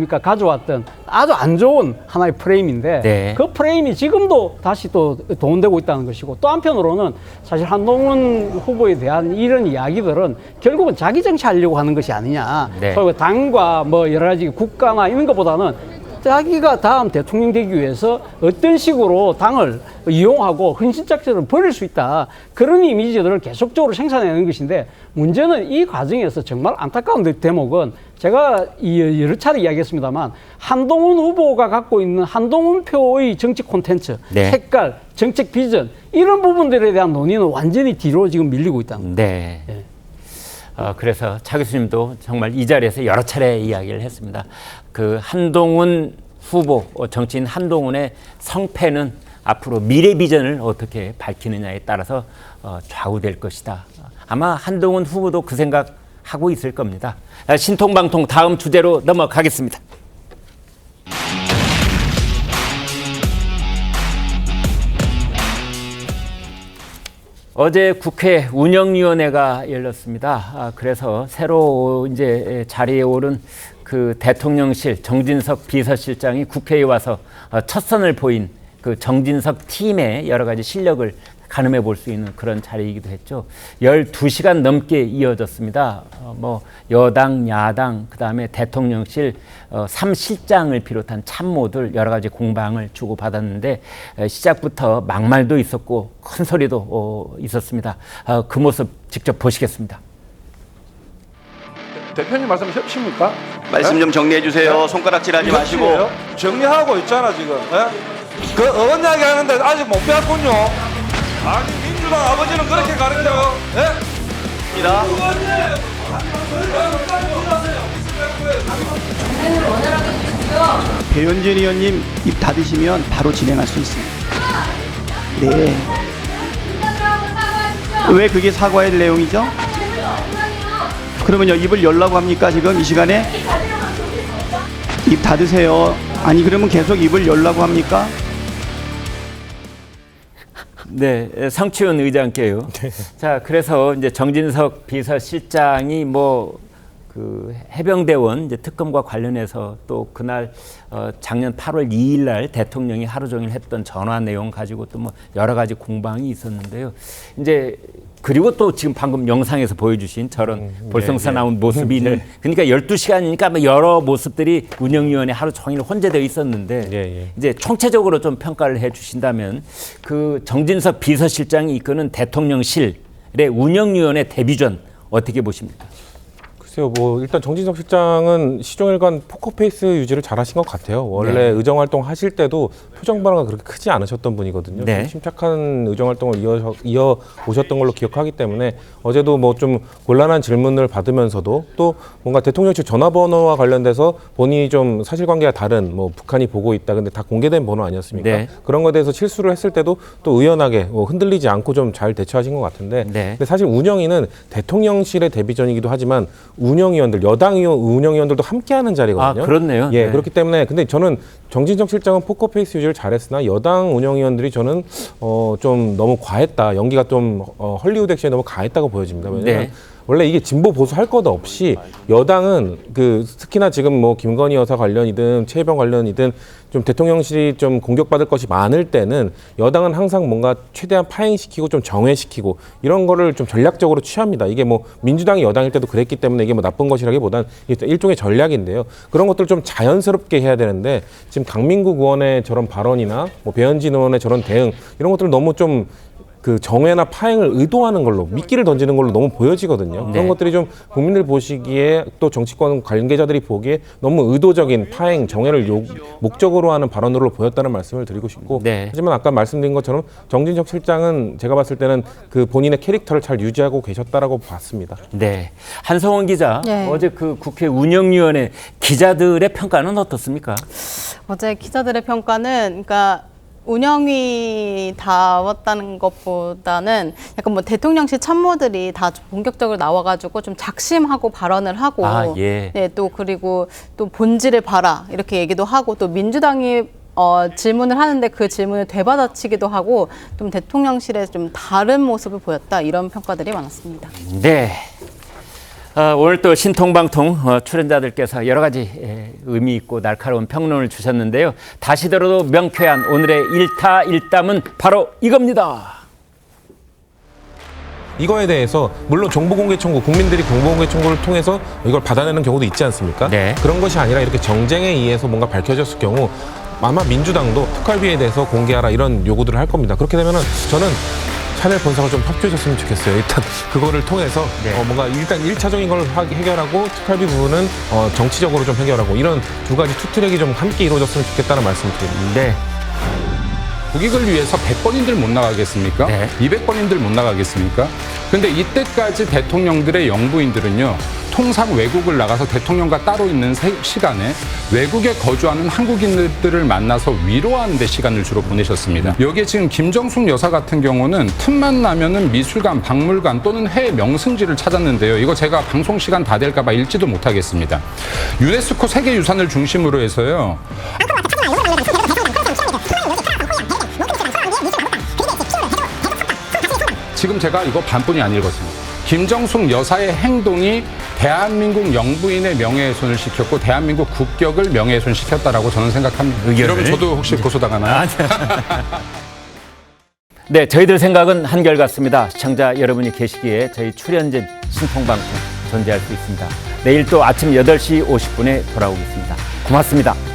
가져왔던 아주 안 좋은 하나의 프레임인데 네. 그 프레임이 지금도 다시 또 동원되고 있다는 것이고, 또 한편으로는 사실 한동훈 후보에 대한 이런 이야기들은 결국은 자기 정치하려고 하는 것이 아니냐. 네. 그리고 당과 뭐 여러 가지 국가나 이런 것보다는 자기가 다음 대통령 되기 위해서 어떤 식으로 당을 이용하고 헌신작전을 벌일 수 있다. 그런 이미지들을 계속적으로 생산해내는 것인데, 문제는 이 과정에서 정말 안타까운 대목은 제가 여러 차례 이야기했습니다만, 한동훈 후보가 갖고 있는 한동훈표의 정치 콘텐츠, 네. 색깔, 정책 비전, 이런 부분들에 대한 논의는 완전히 뒤로 지금 밀리고 있다는 거예요. 네. 예. 그래서 차 교수님도 정말 이 자리에서 여러 차례 이야기를 했습니다. 그 한동훈 후보, 정치인 한동훈의 성패는 앞으로 미래 비전을 어떻게 밝히느냐에 따라서 좌우될 것이다. 아마 한동훈 후보도 그 생각하고 있을 겁니다. 신통방통 다음 주제로 넘어가겠습니다. 어제 국회 운영위원회가 열렸습니다. 그래서 새로 이제 자리에 오른 그 대통령실 정진석 비서실장이 국회에 와서 첫 선을 보인 그 정진석 팀의 여러 가지 실력을 가늠해 볼 수 있는 그런 자리이기도 했죠. 12시간 넘게 이어졌습니다. 뭐 여당, 야당, 그다음에 대통령실 3실장을 비롯한 참모들 여러 가지 공방을 주고받았는데 시작부터 막말도 있었고 큰 소리도 있었습니다. 그 모습 직접 보시겠습니다. 대표님 말씀 협치입니까? 말씀 좀 정리해 주세요. 손가락질하지 마시고. 정리하고 있잖아 지금. 그 어원 이야기 하는데 아직 못 배웠군요. 아니 민주당 아버지는 그렇게 가르쳐요. 입니다. 배현진 의원님 입 닫으시면 바로 진행할 수 있습니다. 네. 왜 그게 사과의 내용이죠? 그러면요, 입을 열라고 합니까 지금 이 시간에? 입 닫으세요. 아니 그러면 계속 입을 열라고 합니까? 네, 성치훈 의장께요. 자, 그래서 이제 정진석 비서실장이 뭐 그 해병대원 이제 특검과 관련해서 또 그날 작년 8월 2일 날 대통령이 하루 종일 했던 전화 내용 가지고 또 뭐 여러 가지 공방이 있었는데요. 이제 그리고 또 지금 방금 영상에서 보여주신 저런 볼썽사나운 모습이 그러니까 12시간이니까 뭐 여러 모습들이 운영위원회 하루 종일 혼재되어 있었는데 이제 총체적으로 좀 평가를 해 주신다면 그 정진석 비서실장이 이끄는 대통령실의 운영위원회 데뷔전 어떻게 보십니까? 글쎄요, 뭐 일단 정진석 실장은 시종일관 포커페이스 유지를 잘하신 것 같아요. 원래 의정 활동 하실 때도 표정 변화가 그렇게 크지 않으셨던 분이거든요. 네. 침착한 의정 활동을 이어 오셨던 걸로 기억하기 때문에 어제도 뭐 좀 곤란한 질문을 받으면서도 또 뭔가 대통령실 전화번호와 관련돼서 본인이 좀 사실관계가 다른 뭐 북한이 보고 있다, 근데 다 공개된 번호 아니었습니까? 네. 그런 거에 대해서 실수를 했을 때도 또 의연하게 뭐 흔들리지 않고 좀 잘 대처하신 것 같은데, 근데 사실 운영위는 대통령실의 데뷔전이기도 하지만 운영위원들, 여당 운영위원들도 함께하는 자리거든요. 아, 그렇네요. 예, 네. 그렇기 때문에 근데 저는 정진석 실장은 포커페이스 유지를 잘했으나 여당 운영위원들이 저는 좀 너무 과했다. 연기가 좀 헐리우드 액션이 너무 과했다고 보여집니다. 왜냐하면 원래 이게 진보 보수 할 것 없이 여당은 그 특히나 지금 뭐 김건희 여사 관련이든 최혜병 관련이든 좀 대통령실이 좀 공격받을 것이 많을 때는 여당은 항상 뭔가 최대한 파행시키고 좀 정회시키고 이런 거를 좀 전략적으로 취합니다. 이게 뭐 민주당이 여당일 때도 그랬기 때문에 이게 뭐 나쁜 것이라기보단 이게 일종의 전략인데요. 그런 것들을 좀 자연스럽게 해야 되는데 지금 강민국 의원의 저런 발언이나 뭐 배현진 의원의 저런 대응 이런 것들 너무 좀 그 정회나 파행을 의도하는 걸로 미끼를 던지는 걸로 너무 보여지거든요. 그런 것들이 좀 국민들 보시기에 또 정치권 관계자들이 보기에 너무 의도적인 파행, 정회를 목적으로 하는 발언으로 보였다는 말씀을 드리고 싶고 하지만 아까 말씀드린 것처럼 정진석 실장은 제가 봤을 때는 그 본인의 캐릭터를 잘 유지하고 계셨다라고 봤습니다. 네, 한성원 기자 어제 그 국회 운영위원회 기자들의 평가는 어떻습니까? 어제 기자들의 평가는 그러니까 운영위 다웠다는 것보다는 약간 뭐 대통령실 참모들이 다 본격적으로 나와가지고 좀 작심하고 발언을 하고 네, 또 그리고 또 본질을 봐라 이렇게 얘기도 하고 또 민주당이 질문을 하는데 그 질문을 되받아치기도 하고 좀 대통령실에 좀 다른 모습을 보였다 이런 평가들이 많았습니다. 네. 오늘 또 신통방통 출연자들께서 여러 가지 의미 있고 날카로운 평론을 주셨는데요. 다시 들어도 명쾌한 오늘의 일타일담은 바로 이겁니다. 이거에 대해서 물론 정보공개 청구, 국민들이 정보공개 청구를 통해서 이걸 받아내는 경우도 있지 않습니까? 그런 것이 아니라 이렇게 정쟁에 의해서 뭔가 밝혀졌을 경우 아마 민주당도 특활비에 대해서 공개하라 이런 요구들을 할 겁니다. 그렇게 되면은 저는 샤넬 본사가 좀 협조해줬으면 좋겠어요. 일단 그거를 통해서 뭔가 일단 1차적인 걸 해결하고 특활비 부분은 정치적으로 좀 해결하고 이런 두 가지 투트랙이 좀 함께 이루어졌으면 좋겠다는 말씀을 드립니다. 네. 국익을 위해서 100번인들 못 나가겠습니까? 200번인들 못 나가겠습니까? 근데 이때까지 대통령들의 영부인들은요, 통상 외국을 나가서 대통령과 따로 있는 시간에 외국에 거주하는 한국인들을 만나서 위로하는 데 시간을 주로 보내셨습니다. 여기에 지금 김정숙 여사 같은 경우는 틈만 나면은 미술관, 박물관 또는 해외 명승지를 찾았는데요. 이거 제가 방송 시간 다 될까 봐 읽지도 못하겠습니다. 유네스코 세계유산을 중심으로 해서요. 지금 제가 이거 반뿐이 안 읽었습니다. 김정숙 여사의 행동이 대한민국 영부인의 명예훼손을 시켰고 대한민국 국격을 명예훼손시켰다라고 저는 생각합니다. 이러면 저도 혹시 고소당하나요? 네, 저희들 생각은 한결같습니다. 시청자 여러분이 계시기에 저희 출연진 신통방송 존재할 수 있습니다. 내일 또 아침 8시 50분에 돌아오겠습니다. 고맙습니다.